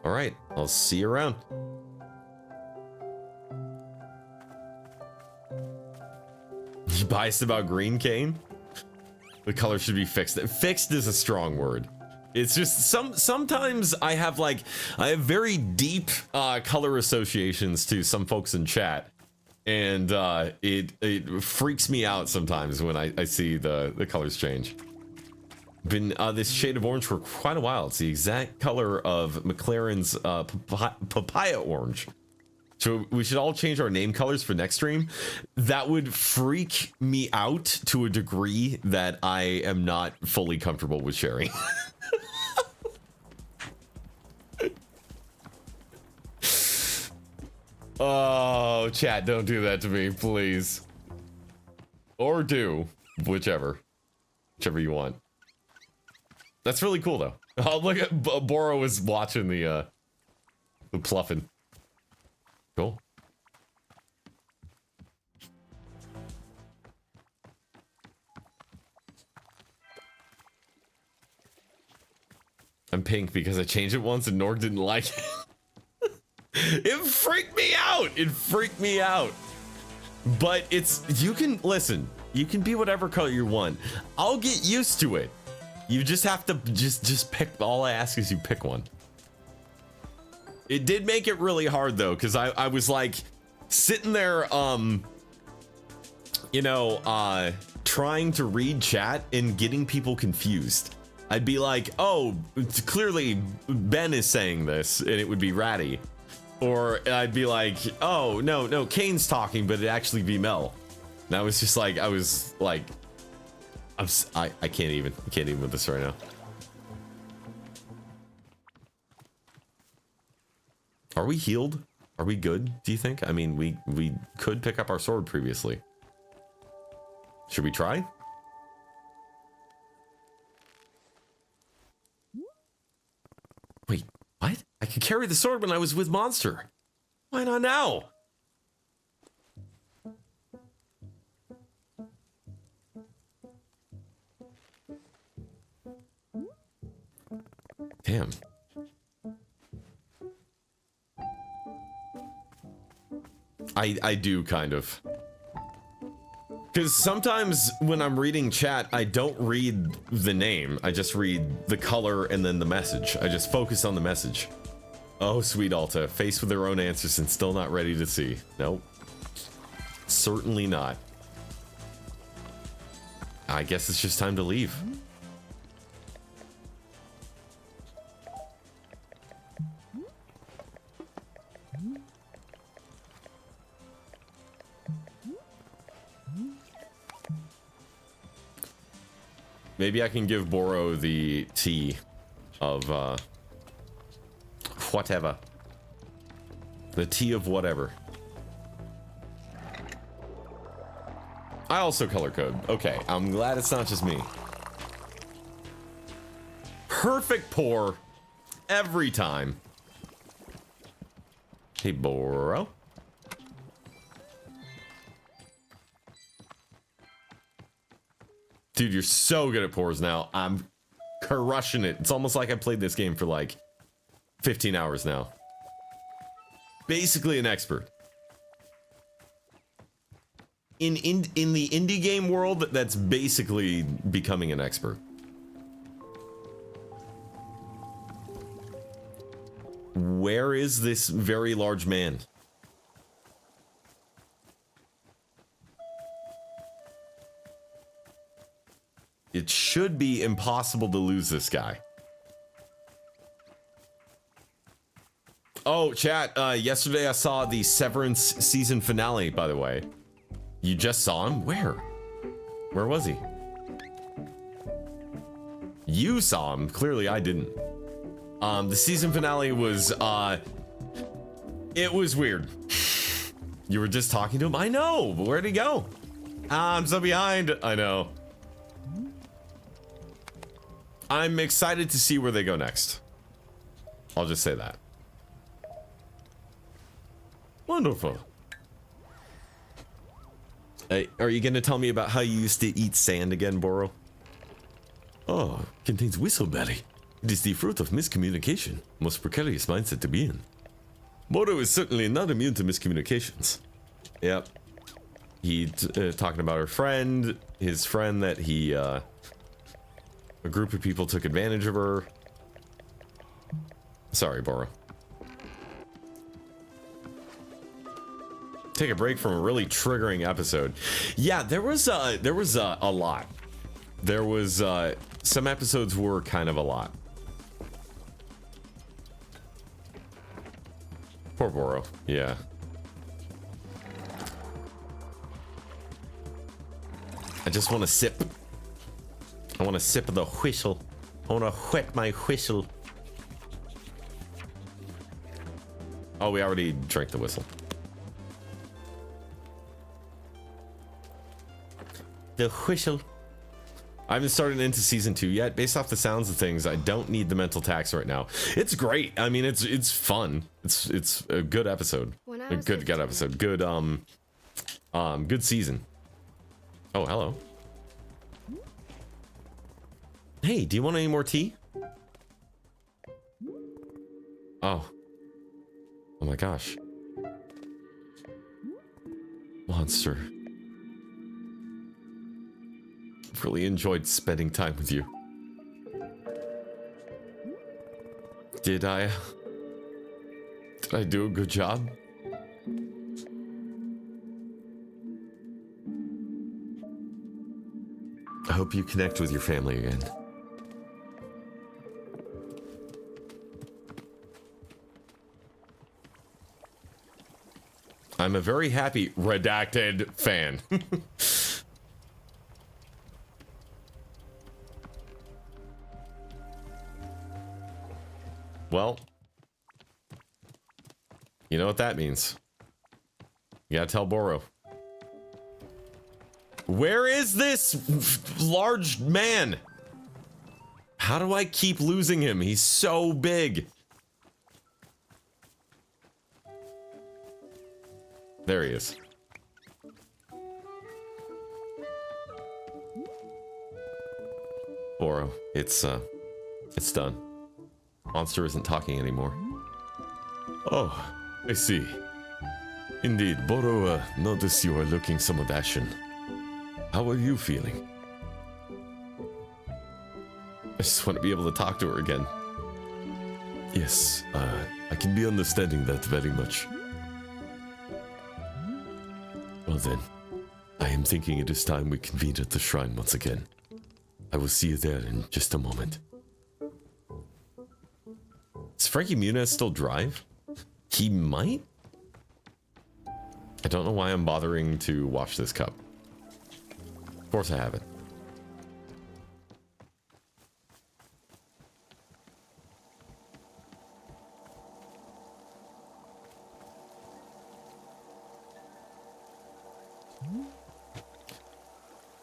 All right, I'll see you around. You biased about green, Kane? The color should be fixed. Fixed is a strong word. It's just sometimes I have very deep color associations to some folks in chat, and it freaks me out sometimes when I see the colors change. Been this shade of orange for quite a while. It's the exact color of McLaren's papaya orange. So we should all change our name colors for next stream. That would freak me out to a degree that I am not fully comfortable with sharing. Oh, chat, don't do that to me, please. Or do, whichever you want. That's really cool, though. Oh, look at Boro is watching the pluffing. Cool. I'm pink because I changed it once and Norg didn't like it. It freaked me out. It freaked me out. But you can be whatever color you want. I'll get used to it. You just have to just pick. All I ask is you pick one. It did make it really hard though, because I was like sitting there, trying to read chat and getting people confused. I'd be like, oh, clearly Ben is saying this, and it would be Ratty. Or I'd be like, oh, no, Kane's talking, but it'd actually be Mel. And I was just like, I can't even with this right now. Are we healed? Are we good, do you think? I mean, we could pick up our sword previously. Should we try? Wait, what? I could carry the sword when I was with Monster. Why not now? Damn. I do kind of. Because sometimes when I'm reading chat, I don't read the name. I just read the color and then the message. I just focus on the message. Oh, sweet Alta, faced with their own answers and still not ready to see. Nope. Certainly not. I guess it's just time to leave. Maybe I can give Boro the tea of, whatever. The tea of whatever. I also color code. Okay, I'm glad it's not just me. Perfect pour. Every time. Hey, Boro. Dude, you're so good at pours now. I'm crushing it. It's almost like I played this game for like 15 hours now. Basically an expert. In the indie game world, that's basically becoming an expert. Where is this very large man? It should be impossible to lose this guy. Oh, chat, yesterday I saw the Severance season finale, by the way. You just saw him? Where? Where was he? You saw him. Clearly I didn't. The season finale was, it was weird. You were just talking to him? I know, but where'd he go? I'm so behind. I know. I'm excited to see where they go next. I'll just say that. Wonderful. Hey, are you gonna tell me about how you used to eat sand again, Boro? Oh, contains whistleberry. It is the fruit of miscommunication. Most precarious mindset to be in. Boro is certainly not immune to miscommunications. Yep. He talking about her friend, his friend that he, a group of people took advantage of her. Sorry, Boro. Take a break from a really triggering episode. Yeah, there was a lot. There was some episodes were kind of a lot. Poor Boro. Yeah. I just want to sip. I want to sip of the whistle. I want to whet my whistle. Oh, we already drank the whistle. The whistle. I haven't started into season 2 yet. Based off the sounds of things, I don't need the mental tax right now. It's great. I mean, it's fun. It's a good episode. A good episode. Good good season. Oh, hello. Hey, do you want any more tea? Oh. Oh my gosh. Monster. Really enjoyed spending time with you. Did I do a good job? I hope you connect with your family again. I'm a very happy redacted fan. Well, you know what that means. You gotta tell Boro. Where is this large man? How do I keep losing him? He's so big. There he is. Boro, it's done. Monster isn't talking anymore. Oh, I see. Indeed, Boro, notice you are looking somewhat ashen. How are you feeling? I just want to be able to talk to her again. Yes, I can be understanding that very much. Well then, I am thinking it is time we convene at the shrine once again. I will see you there in just a moment. Does Frankie Muniz still drive? He might? I don't know why I'm bothering to wash this cup. Of course I haven't.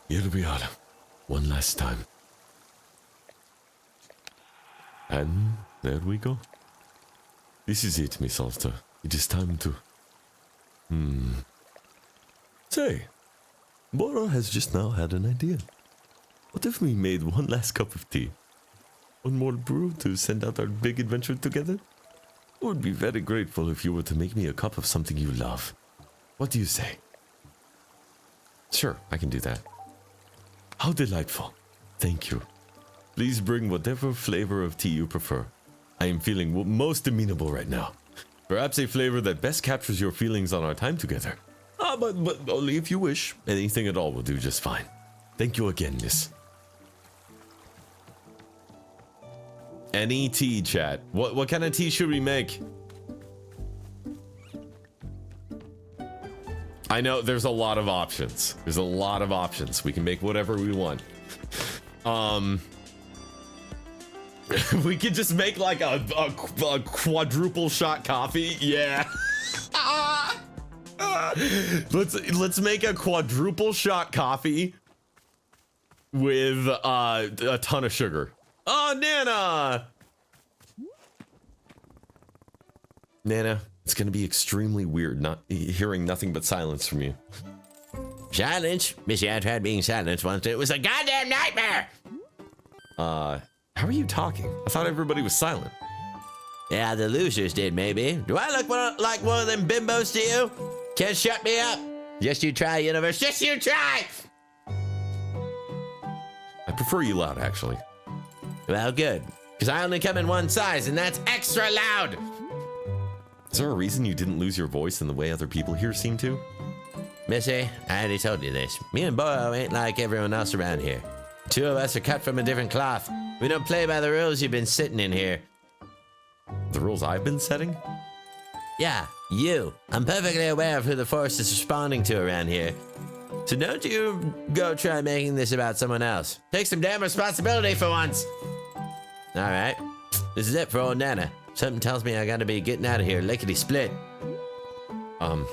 Here we are, one last time. And there we go. This is it, Miss Alta. It is time to... Say, Boro has just now had an idea. What if we made one last cup of tea? One more brew to send out our big adventure together? I would be very grateful if you were to make me a cup of something you love. What do you say? Sure, I can do that. How delightful. Thank you. Please bring whatever flavor of tea you prefer. I am feeling most amenable right now. Perhaps a flavor that best captures your feelings on our time together. But only if you wish. Anything at all will do just fine. Thank you again, miss. Any tea, chat. What kind of tea should we make? I know there's a lot of options. There's a lot of options. We can make whatever we want. We could just make like a quadruple shot coffee. Yeah. Let's make a quadruple shot coffee with a ton of sugar. Oh, Nana! Nana, it's gonna be extremely weird not hearing nothing but silence from you. Silence? Missy, I tried being silent once. It was a goddamn nightmare! How are you talking? I thought everybody was silent. Yeah, the losers did, maybe. Do I look like one of them bimbos to you? Can't shut me up. Just you try, universe. Just you try! I prefer you loud, actually. Well, good. Because I only come in one size, and that's extra loud. Is there a reason you didn't lose your voice in the way other people here seem to? Missy, I already told you this. Me and Boro ain't like everyone else around here. Two of us are cut from a different cloth. We don't play by the rules you've been sitting in here. The rules I've been setting? Yeah, you. I'm perfectly aware of who the force is responding to around here. So don't you go try making this about someone else. Take some damn responsibility for once. All right. This is it for old Nana. Something tells me I gotta be getting out of here lickety-split. Nana?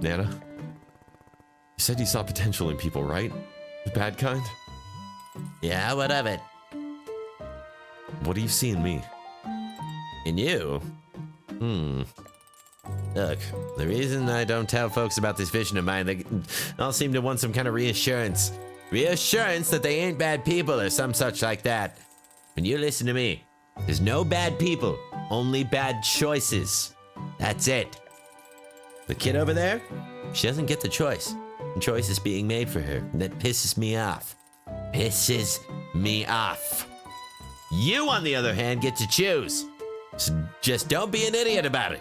You said you saw potential in people, right? The bad kind? Yeah, what of it? What do you see in me? In you? Look, the reason I don't tell folks about this vision of mine, they all seem to want some kind of reassurance. Reassurance that they ain't bad people or some such like that. When you listen to me, there's no bad people, only bad choices. That's it. The kid over there, she doesn't get the choice. The choice is being made for her, and that pisses me off. Pisses me off. You, on the other hand, get to choose. So just don't be an idiot about it.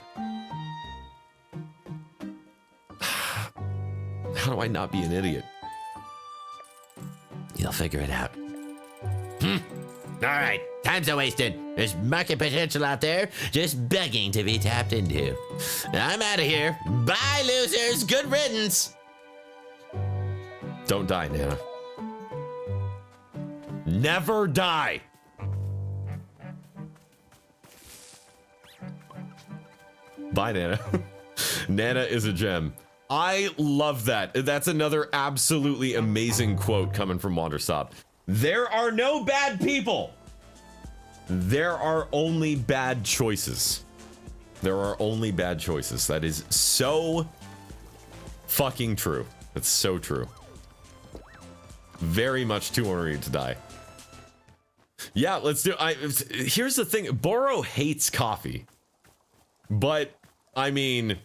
How do I not be an idiot? You'll figure it out. All right, time's a wasted. There's market potential out there just begging to be tapped into. I'm out of here. Bye, losers. Good riddance. Don't die, Nana. Never die! Bye, Nana. Nana is a gem. I love that. That's another absolutely amazing quote coming from Wanderstop. There are no bad people. There are only bad choices. There are only bad choices. That is so fucking true. That's so true. Very much too ornery to die. Yeah, let's do. Here's the thing. Boro hates coffee, but I mean,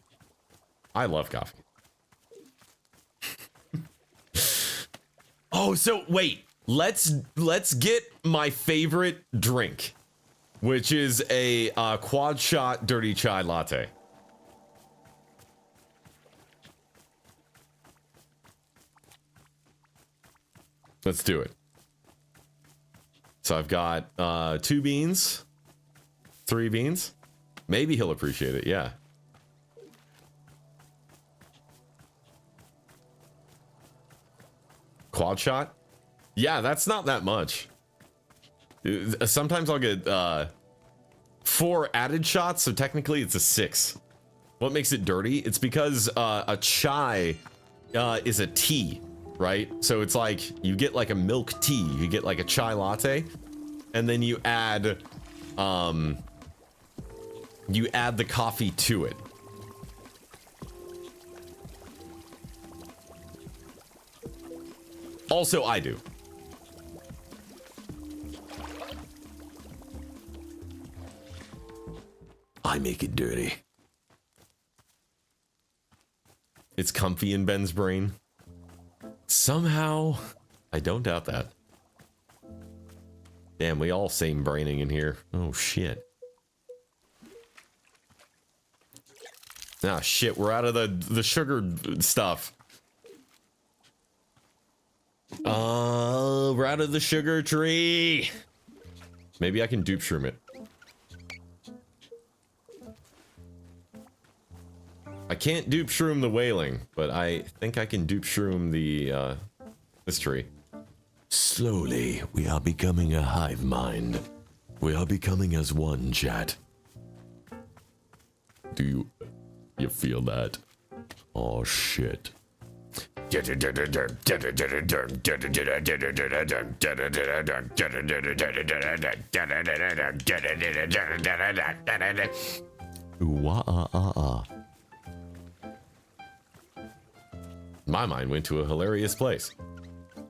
I love coffee. Oh, so wait. Let's get my favorite drink, which is a quad shot dirty chai latte. Let's do it. So I've got 2 beans, 3 beans. Maybe he'll appreciate it, yeah. Quad shot? Yeah, that's not that much. Sometimes I'll get 4 added shots, so technically it's a 6. What makes it dirty? It's because a chai is a tea, right? So it's like you get like a milk tea, you get like a chai latte, and then you add the coffee to it. Also, I do. I make it dirty. It's comfy in Ben's brain. Somehow, I don't doubt that. Damn, we all same braining in here. Oh, shit. Ah, shit, we're out of the sugar stuff. We're out of the sugar tree. Maybe I can dupe shroom it. I can't dupe shroom the whaling, but I think I can dupe shroom the this tree. Slowly, we are becoming a hive mind. We are becoming as one, chat. Do you feel that? Oh shit. My mind went to a hilarious place.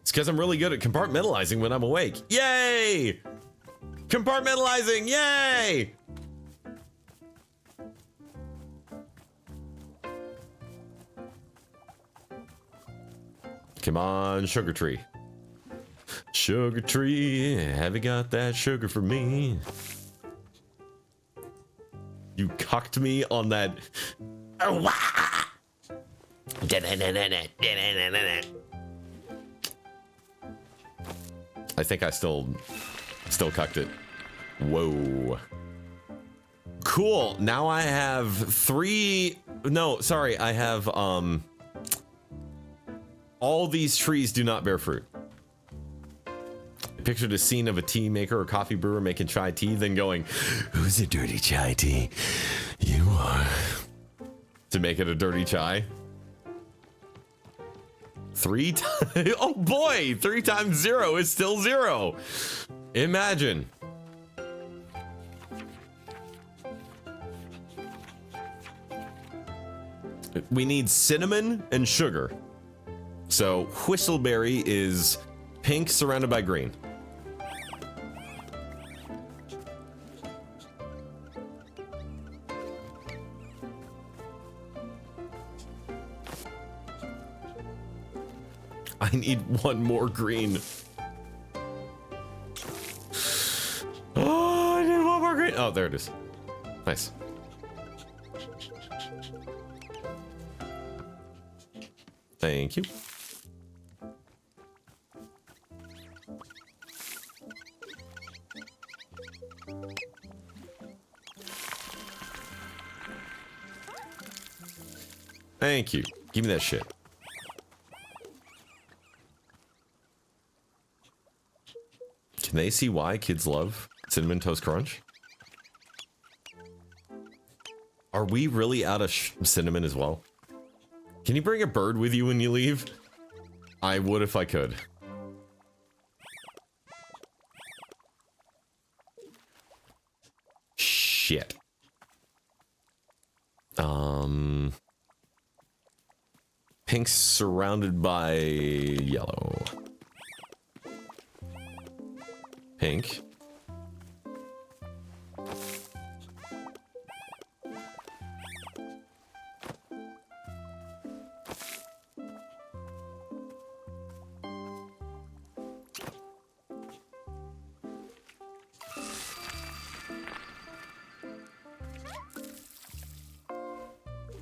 It's because I'm really good at compartmentalizing when I'm awake. Yay! Compartmentalizing, yay! Come on, sugar tree. Sugar tree, have you got that sugar for me? You cocked me on that. I think I still cucked it. Whoa. Cool. Now I have 3. No, sorry. I have all these trees do not bear fruit. I pictured a scene of a tea maker or coffee brewer making chai tea, then going, Who's a dirty chai tea? You are. to make it a dirty chai. 3 times. Oh boy, 3 times 0 is still 0. Imagine. We need cinnamon and sugar. So whistleberry is pink surrounded by green. I need 1 more green. Oh, I need 1 more green. Oh, there it is. Nice. Thank you. Thank you. Give me that shit. Can they see why kids love Cinnamon Toast Crunch? Are we really out of cinnamon as well? Can you bring a bird with you when you leave? I would if I could. Shit. Pink surrounded by yellow. Pink.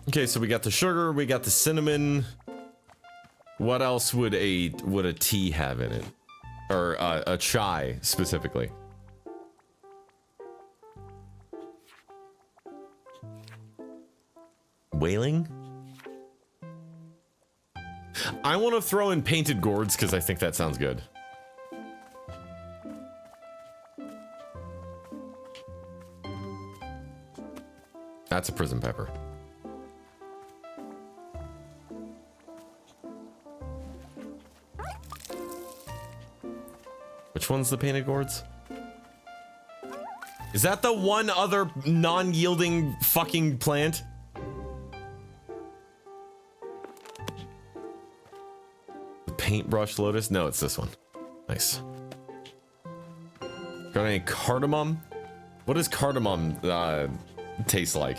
Okay, so we got the sugar, we got the cinnamon. What else would a tea have in it? Or a chai specifically? Whaling? I want to throw in painted gourds because I think that sounds good. That's a prison pepper. Which one's the painted gourds? Is that the one other non-yielding fucking plant? The paintbrush lotus? No, it's this one. Nice. Got any cardamom? What does cardamom taste like?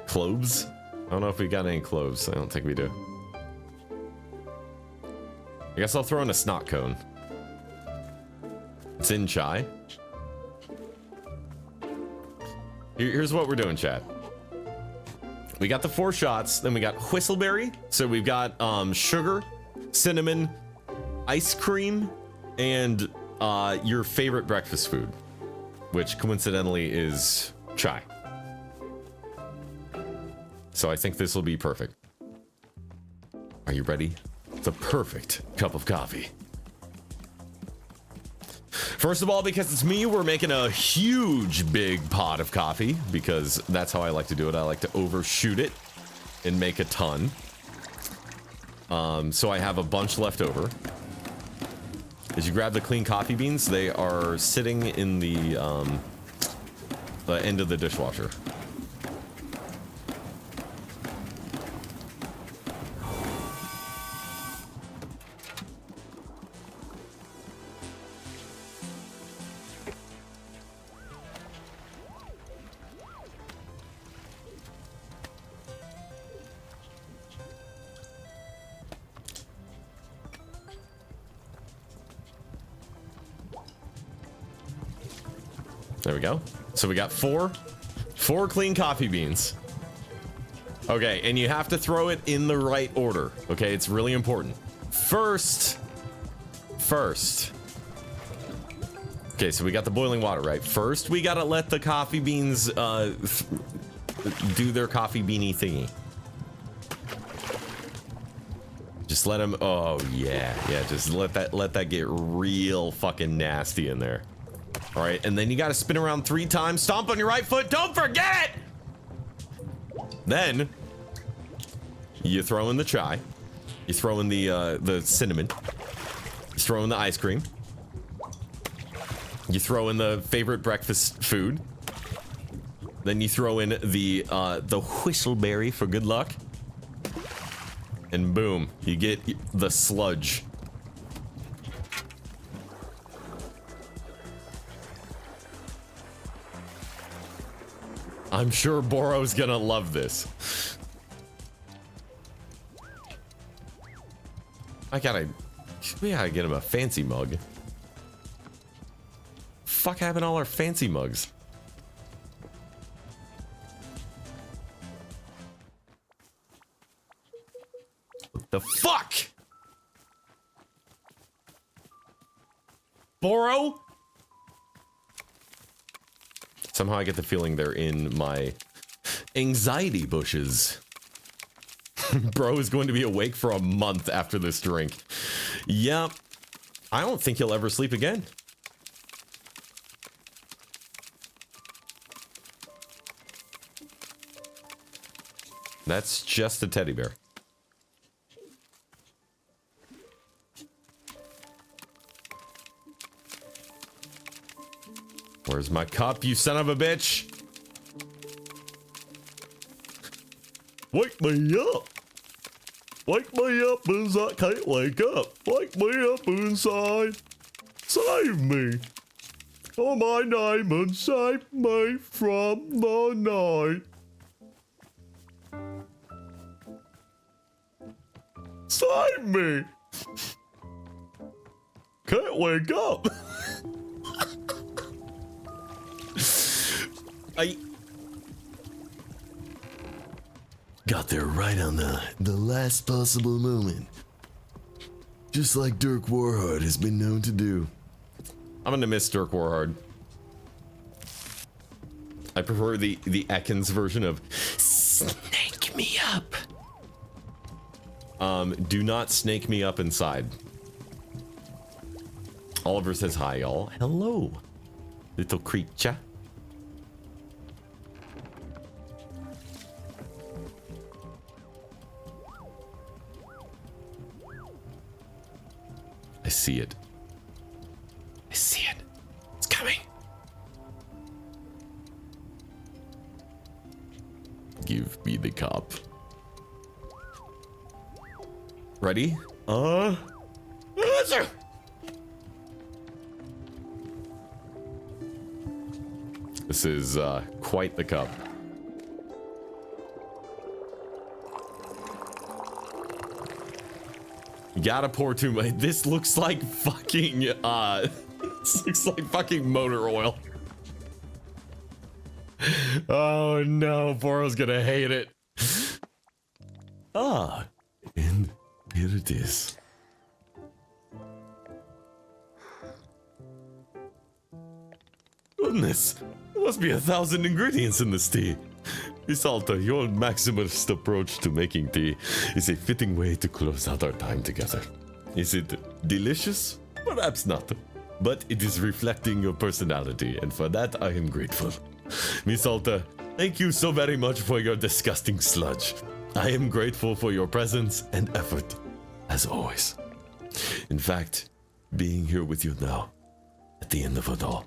Cloves? I don't know if we got any cloves. I don't think we do. I guess I'll throw in a snot cone. It's in chai. Here's what we're doing, chat. We got the 4 shots, then we got whistleberry. So we've got sugar, cinnamon, ice cream, and your favorite breakfast food, which coincidentally is chai. So I think this will be perfect. Are you ready? The perfect cup of coffee. First of all, because it's me, we're making a huge big pot of coffee because that's how I like to do it. I like to overshoot it and make a ton. So I have a bunch left over. As you grab the clean coffee beans, they are sitting in the end of the dishwasher. There we go. So we got four clean coffee beans. Okay, and you have to throw it in the right order. Okay, it's really important. First. Okay, so we got the boiling water, right? First, we gotta let the coffee beans do their coffee beanie thingy. Just let them. Oh yeah. Just let that get real fucking nasty in there. All right, and then you got to spin around 3 times. Stomp on your right foot. Don't forget. Then you throw in the chai. You throw in the cinnamon. You throw in the ice cream. You throw in the favorite breakfast food. Then you throw in the whistleberry for good luck. And boom, you get the sludge. I'm sure Boro's gonna love this. We gotta get him a fancy mug. Fuck having all our fancy mugs. What the fuck? Boro? Somehow I get the feeling they're in my anxiety bushes. Bro is going to be awake for a month after this drink. Yep. I don't think he'll ever sleep again. That's just a teddy bear. Where's my cup, you son of a bitch? Wake me up! Wake me up as I can't wake up! Wake me up inside! Save me! Oh my name and save me from the night! Save me! Can't wake up! Got there right on the last possible moment. Just like Dirk Warhard has been known to do. I'm gonna miss Dirk Warhard. I prefer the Ekans version of snake me up. Do not snake me up inside. Oliver says hi, y'all. Hello, little creature. I see it. I see it. It's coming. Give me the cop. Ready? This is quite the cup. You gotta pour too much. This looks like fucking this looks like fucking motor oil. Oh no, Boro's gonna hate it. And here it is. Goodness, there must be 1,000 ingredients in this tea. Miss Alta, your maximalist approach to making tea is a fitting way to close out our time together. Is it delicious? Perhaps not. But it is reflecting your personality, and for that I am grateful. Miss Alta, thank you so very much for your disgusting sludge. I am grateful for your presence and effort, as always. In fact, being here with you now, at the end of it all,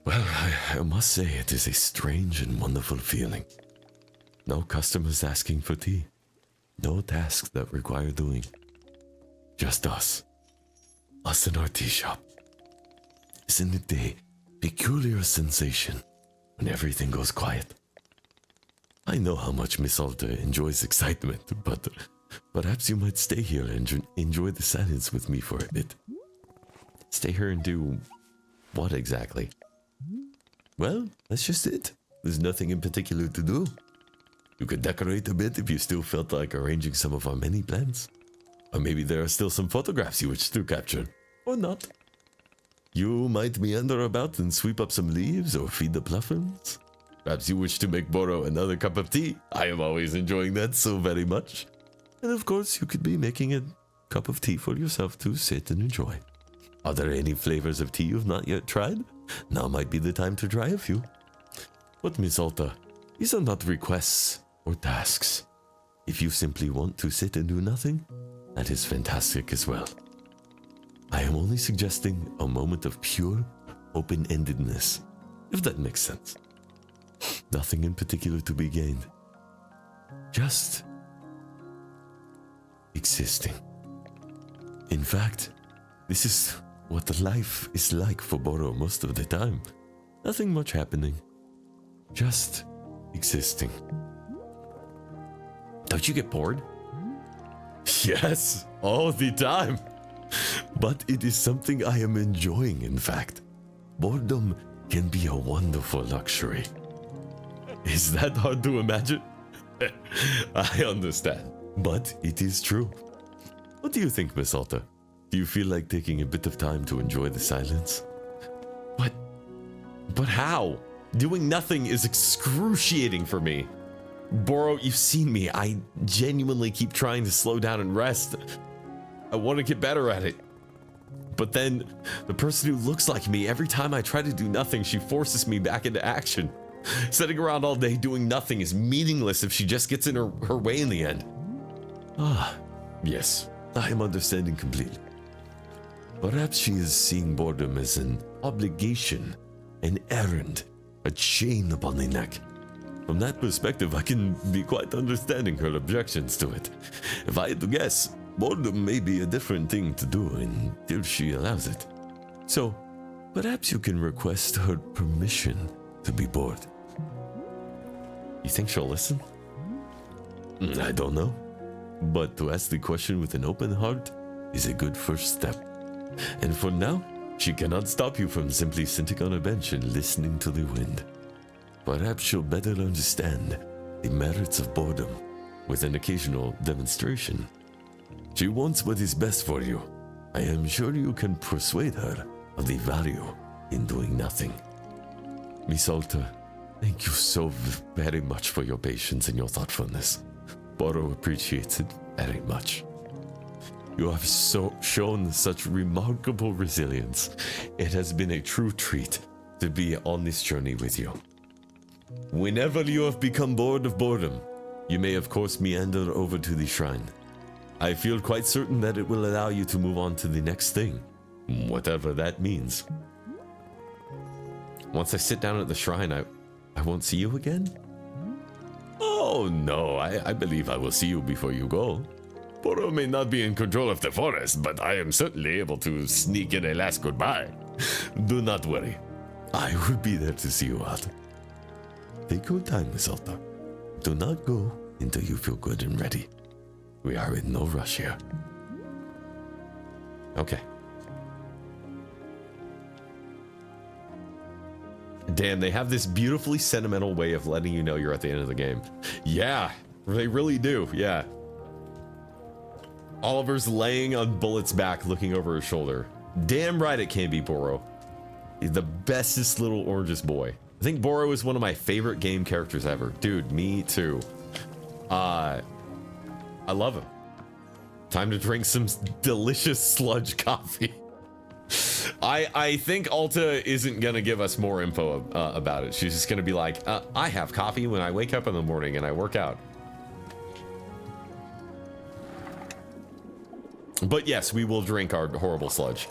well, I must say it is a strange and wonderful feeling. No customers asking for tea. No tasks that require doing. Just us. Us in our tea shop. Isn't it a peculiar sensation when everything goes quiet? I know how much Miss Alta enjoys excitement, but perhaps you might stay here and enjoy the silence with me for a bit. Stay here and do what exactly? Well, that's just it. There's nothing in particular to do. You could decorate a bit if you still felt like arranging some of our many plants. Or maybe there are still some photographs you wish to capture. Or not. You might meander about and sweep up some leaves or feed the puffins. Perhaps you wish to make Boro another cup of tea. I am always enjoying that so very much. And of course, you could be making a cup of tea for yourself to sit and enjoy. Are there any flavors of tea you've not yet tried? Now might be the time to try a few. But Miss Alta, these are not requests or tasks. If you simply want to sit and do nothing, that is fantastic as well. I am only suggesting a moment of pure open-endedness, if that makes sense. Nothing in particular to be gained. Just existing. In fact, this is what life is like for Boro most of the time. Nothing much happening. Just existing. Don't you get bored? Yes, all the time. But it is something I am enjoying, in fact. Boredom can be a wonderful luxury. Is that hard to imagine? I understand. But it is true. What do you think, Miss Alta? Do you feel like taking a bit of time to enjoy the silence? But how? Doing nothing is excruciating for me. Boro, you've seen me. I genuinely keep trying to slow down and rest. I want to get better at it. But then, the person who looks like me, every time I try to do nothing, she forces me back into action. Sitting around all day doing nothing is meaningless if she just gets in her way in the end. Yes, I am understanding completely. Perhaps she is seeing boredom as an obligation, an errand, a chain upon the neck. From that perspective, I can be quite understanding her objections to it. If I had to guess, boredom may be a different thing to do until she allows it. So, perhaps you can request her permission to be bored. You think she'll listen? I don't know. But to ask the question with an open heart is a good first step. And for now, she cannot stop you from simply sitting on a bench and listening to the wind. Perhaps she'll better understand the merits of boredom with an occasional demonstration. She wants what is best for you. I am sure you can persuade her of the value in doing nothing. Miss Alta, thank you so very much for your patience and your thoughtfulness. Boro appreciates it very much. You have shown such remarkable resilience. It has been a true treat to be on this journey with you. Whenever you have become bored of boredom, you may of course meander over to the shrine. I feel quite certain that it will allow you to move on to the next thing, whatever that means. Once I sit down at the shrine, I won't see you again? Oh no, I believe I will see you before you go. Boro may not be in control of the forest, but I am certainly able to sneak in a last goodbye. Do not worry. I will be there to see you out. Take your time, Miss Alta. Do not go until you feel good and ready. We are in no rush here. Okay. Damn, they have this beautifully sentimental way of letting you know you're at the end of the game. Yeah, they really do, yeah. Oliver's laying on Bullet's back, looking over his shoulder. Damn right it can be Boro. He's the bestest little orangest boy. I think Boro is one of my favorite game characters ever. Dude, me too. I love him. Time to drink some delicious sludge coffee. I think Alta isn't gonna give us more info about it. She's just gonna be like, I have coffee when I wake up in the morning and I work out. But yes, we will drink our horrible sludge.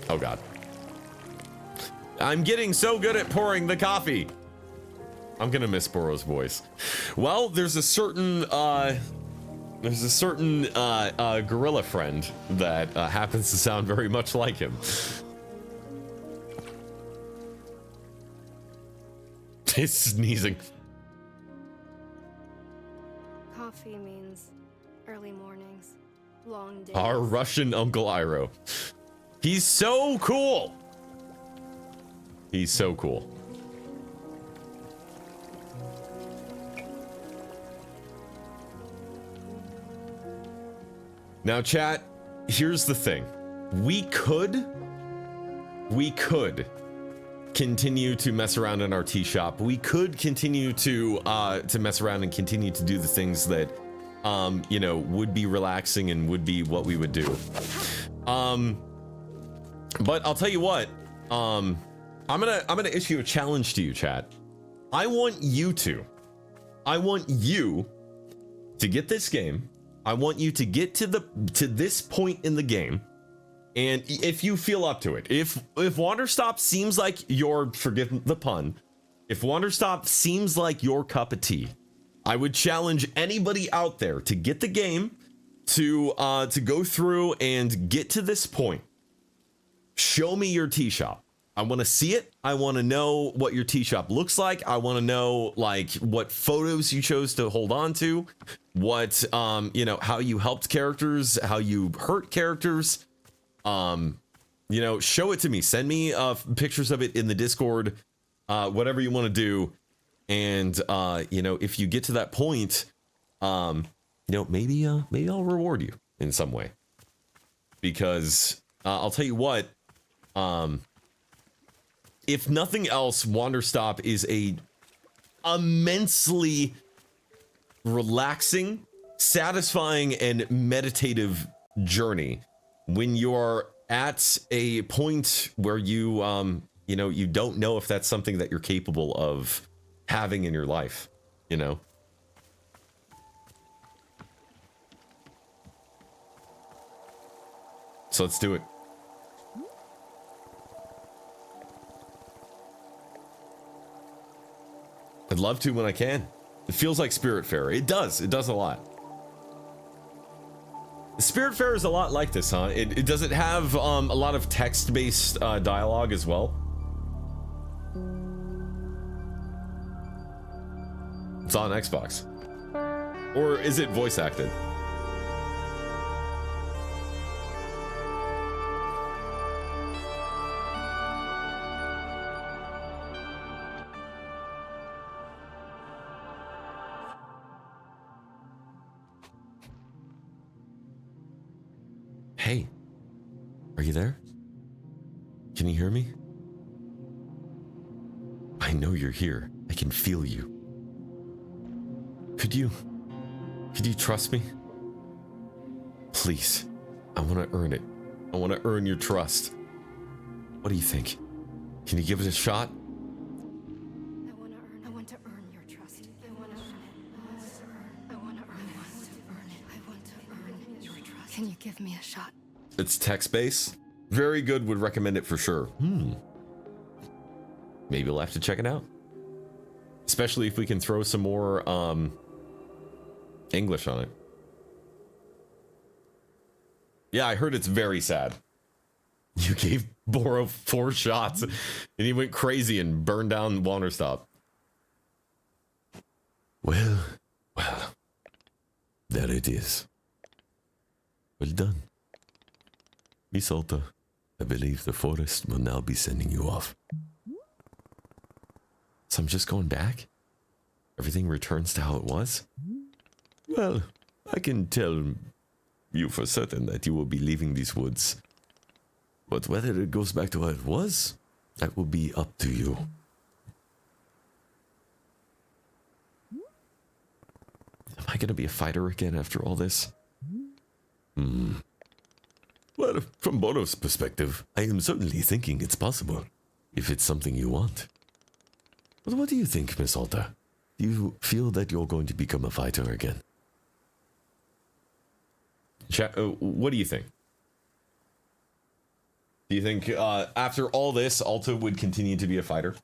Oh god. I'm getting so good at pouring the coffee. I'm gonna miss Boro's voice. Well, there's a certain gorilla friend that happens to sound very much like him. He's sneezing. Coffee means early mornings, long days. Our Russian Uncle Iroh. He's so cool. He's so cool. Now, chat, here's the thing. We could continue to mess around in our tea shop. We could continue to mess around and continue to do the things that, you know, would be relaxing and would be what we would do. But I'll tell you what, I'm gonna issue a challenge to you, chat. I want you to get this game. I want you to get to this point in the game, and if you feel up to it, if Wanderstop seems like your, forgive the pun, if Wanderstop seems like your cup of tea, I would challenge anybody out there to get the game, to go through and get to this point. Show me your tea shop. I want to see it. I want to know what your tea shop looks like. I want to know like what photos you chose to hold on to, what you know, how you helped characters, how you hurt characters. You know, show it to me. Send me pictures of it in the Discord, whatever you want to do. And you know, if you get to that point, you know, maybe I'll reward you in some way. Because I'll tell you what, if nothing else, Wanderstop is a immensely relaxing, satisfying, and meditative journey when you're at a point where you you know, you don't know if that's something that you're capable of having in your life, you know. So let's do it. I'd love to when I can. It feels like Spiritfarer. It does a lot. Spiritfarer is a lot like this, huh? Does it have a lot of text-based dialogue as well? It's on Xbox. Or is it voice acted? Hey, are you there? Can you hear me? I know you're here. I can feel you. Could you trust me? Please, I want to earn it. I want to earn your trust. What do you think? Can you give it a shot? I want to earn your trust. I want to earn it. I want to earn it. I want to earn your trust. Can you give me a shot? It's text-based. Very good, would recommend it for sure. Maybe we'll have to check it out. Especially if we can throw some more English on it. Yeah, I heard it's very sad. You gave Boro 4 shots and he went crazy and burned down Wanderstop. Well, there it is. Well done. Miss Alta, I believe the forest will now be sending you off. So I'm just going back? Everything returns to how it was? Well, I can tell you for certain that you will be leaving these woods. But whether it goes back to how it was, that will be up to you. Am I gonna be a fighter again after all this? Well, from Boro's perspective, I am certainly thinking it's possible, if it's something you want. But what do you think, Miss Alta? Do you feel that you're going to become a fighter again? What do you think? Do you think after all this, Alta would continue to be a fighter?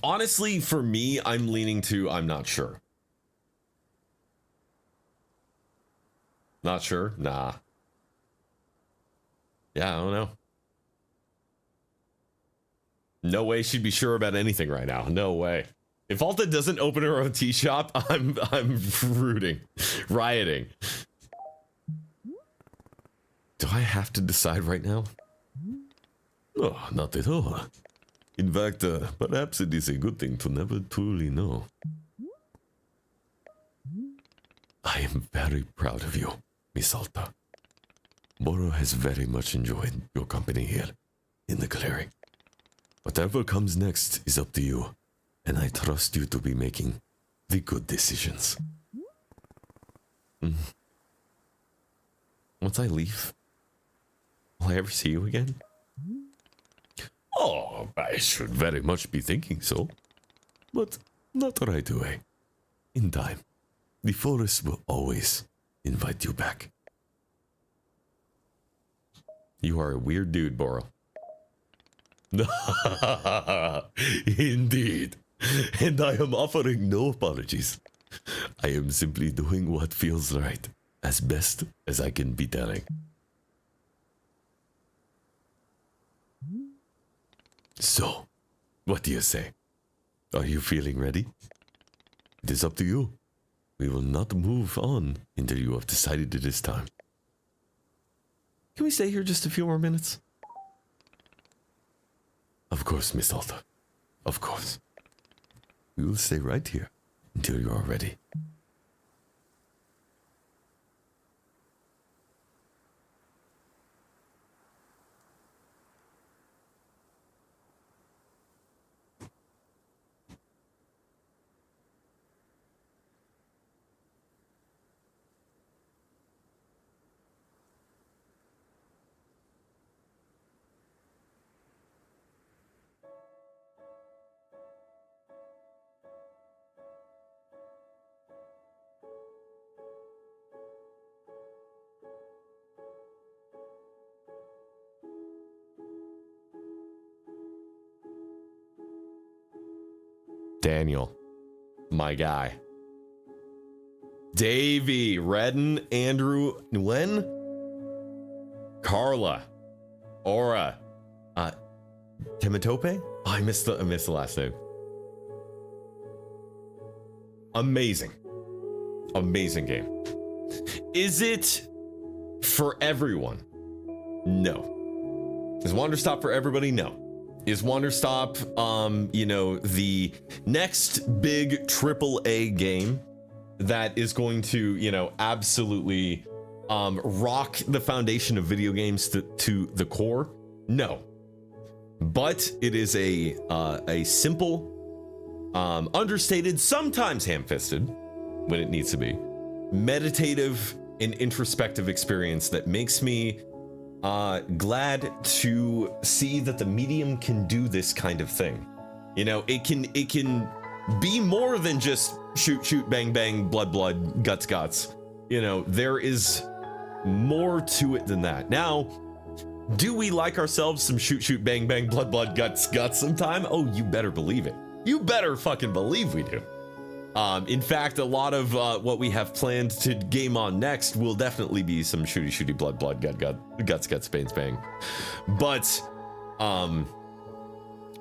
Honestly, for me, I'm leaning to I'm not sure. Not sure? Nah. Yeah, I don't know. No way she'd be sure about anything right now. No way. If Alta doesn't open her own tea shop, I'm rooting, rioting. Do I have to decide right now? No, not at all. In fact, perhaps it is a good thing to never truly know. I am very proud of you, Miss Alta. Boro has very much enjoyed your company here in the clearing. Whatever comes next is up to you, and I trust you to be making the good decisions. Once I leave, will I ever see you again? Oh, I should very much be thinking so. But not right away. In time, the forest will always invite you back. You are a weird dude, Boro. Indeed. And I am offering no apologies. I am simply doing what feels right, as best as I can be telling. So, what do you say? Are you feeling ready? It is up to you. We will not move on until you have decided it is time. Can we stay here just a few more minutes? Of course, Miss Alta. Of course. We will stay right here until you are ready. Daniel, my guy. Davey, Redden, Andrew, Nguyen, Carla, Aura, Tematope? Oh, I missed the last name. Amazing. Amazing game. Is it for everyone? No. Is Wanderstop for everybody? No. Is Wanderstop, the next big AAA game that is going to, you know, absolutely rock the foundation of video games to the core. No, but it is a simple, understated, sometimes ham-fisted when it needs to be, meditative and introspective experience that makes me glad to see that the medium can do this kind of thing. You know, it can be more than just shoot, bang, bang, blood, guts. You know, there is more to it than that. Now, do we like ourselves some shoot, bang, bang, blood, guts sometime? Oh, you better believe it. You better fucking believe we do. In fact, a lot of what we have planned to game on next will definitely be some shooty, blood, guts, bang. But,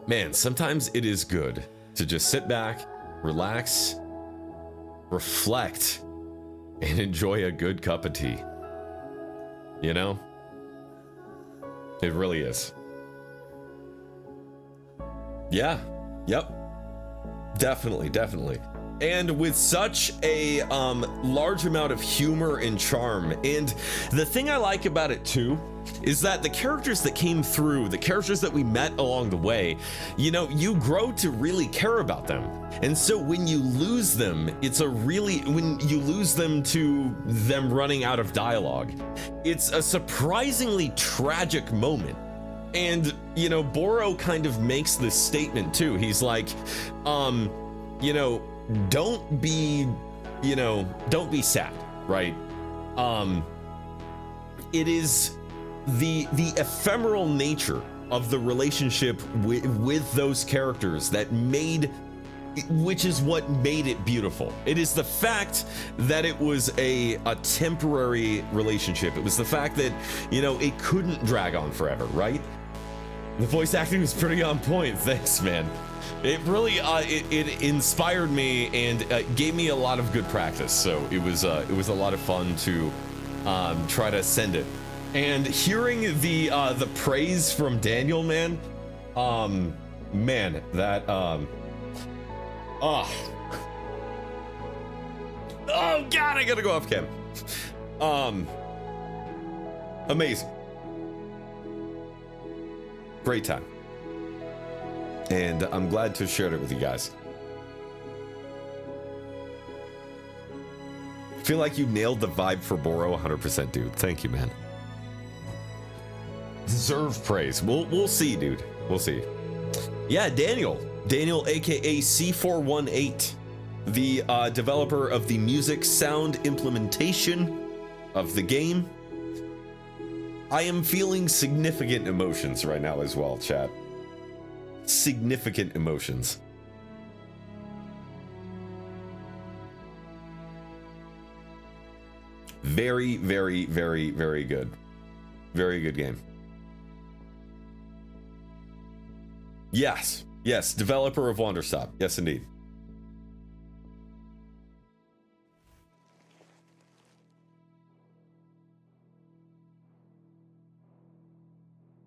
man, sometimes it is good to just sit back, relax, reflect, and enjoy a good cup of tea. You know? It really is. Yeah. Yep. Definitely. And with such a large amount of humor and charm. And the thing I like about it too is that the characters that came through, the characters that we met along the way, you know, you grow to really care about them. And so when you lose them, when you lose them to them running out of dialogue, it's a surprisingly tragic moment. And, you know, Boro kind of makes this statement too. He's like, you know, don't be sad, right? It is the ephemeral nature of the relationship with those characters which is what made it beautiful. It is the fact that it was a temporary relationship. It was the fact that, you know, it couldn't drag on forever, right? The voice acting was pretty on point. Thanks, man. It really it inspired me and gave me a lot of good practice. So it was a lot of fun to try to send it. And hearing the praise from Daniel, man, that oh god, I gotta go off cam. Amazing. Great time. And I'm glad to share it with you guys. Feel like you nailed the vibe for Boro 100%, dude. Thank you, man. Deserve praise. We'll see, dude. We'll see. Yeah, Daniel, aka C418, the developer of the music sound implementation of the game. I am feeling significant emotions right now as well, chat. Significant emotions. Very, very, very, very good. Very good game. Yes, developer of Wanderstop. Yes, indeed.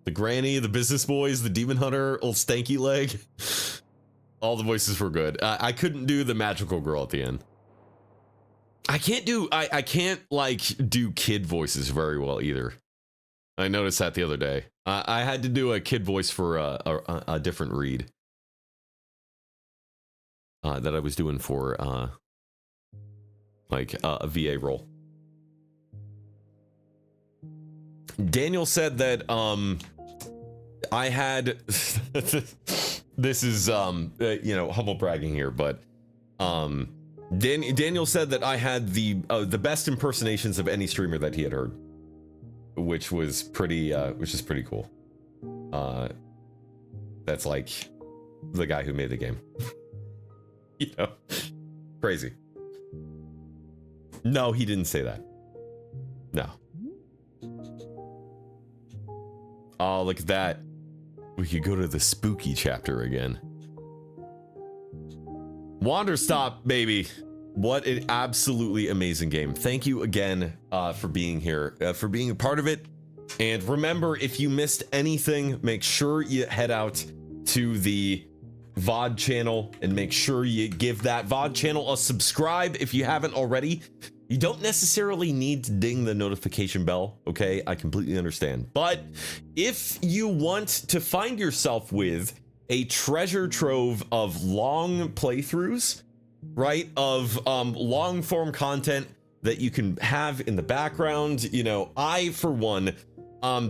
The granny, the business boys, the demon hunter, old stanky leg. All the voices were good. I couldn't do the magical girl at the end. I can't like do kid voices very well either. I noticed that the other day. I had to do a kid voice for a different read that I was doing for like a VA role. Daniel said that I had this is you know, humble bragging here, but Daniel said that I had the best impersonations of any streamer that he had heard, which is pretty cool. That's like the guy who made the game. You know, crazy. No, he didn't say that. No. Oh, look at that. We could go to the spooky chapter again. Wanderstop, baby. What an absolutely amazing game. Thank you again for being here, for being a part of it. And remember, if you missed anything, make sure you head out to the VOD channel and make sure you give that VOD channel a subscribe if you haven't already. You don't necessarily need to ding the notification bell, okay? I completely understand. But if you want to find yourself with a treasure trove of long playthroughs, right? Of long form content that you can have in the background. You know, I, for one,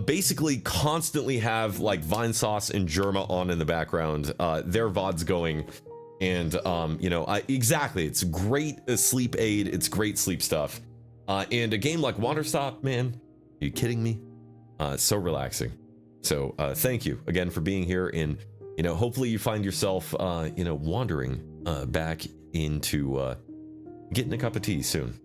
basically constantly have like Vinesauce and Germa on in the background, their VODs going. And, you know, exactly, it's great sleep aid. It's great sleep stuff. And a game like Wanderstop, man, are you kidding me? So relaxing. So thank you again for being here. And, you know, hopefully you find yourself, you know, wandering back into getting a cup of tea soon.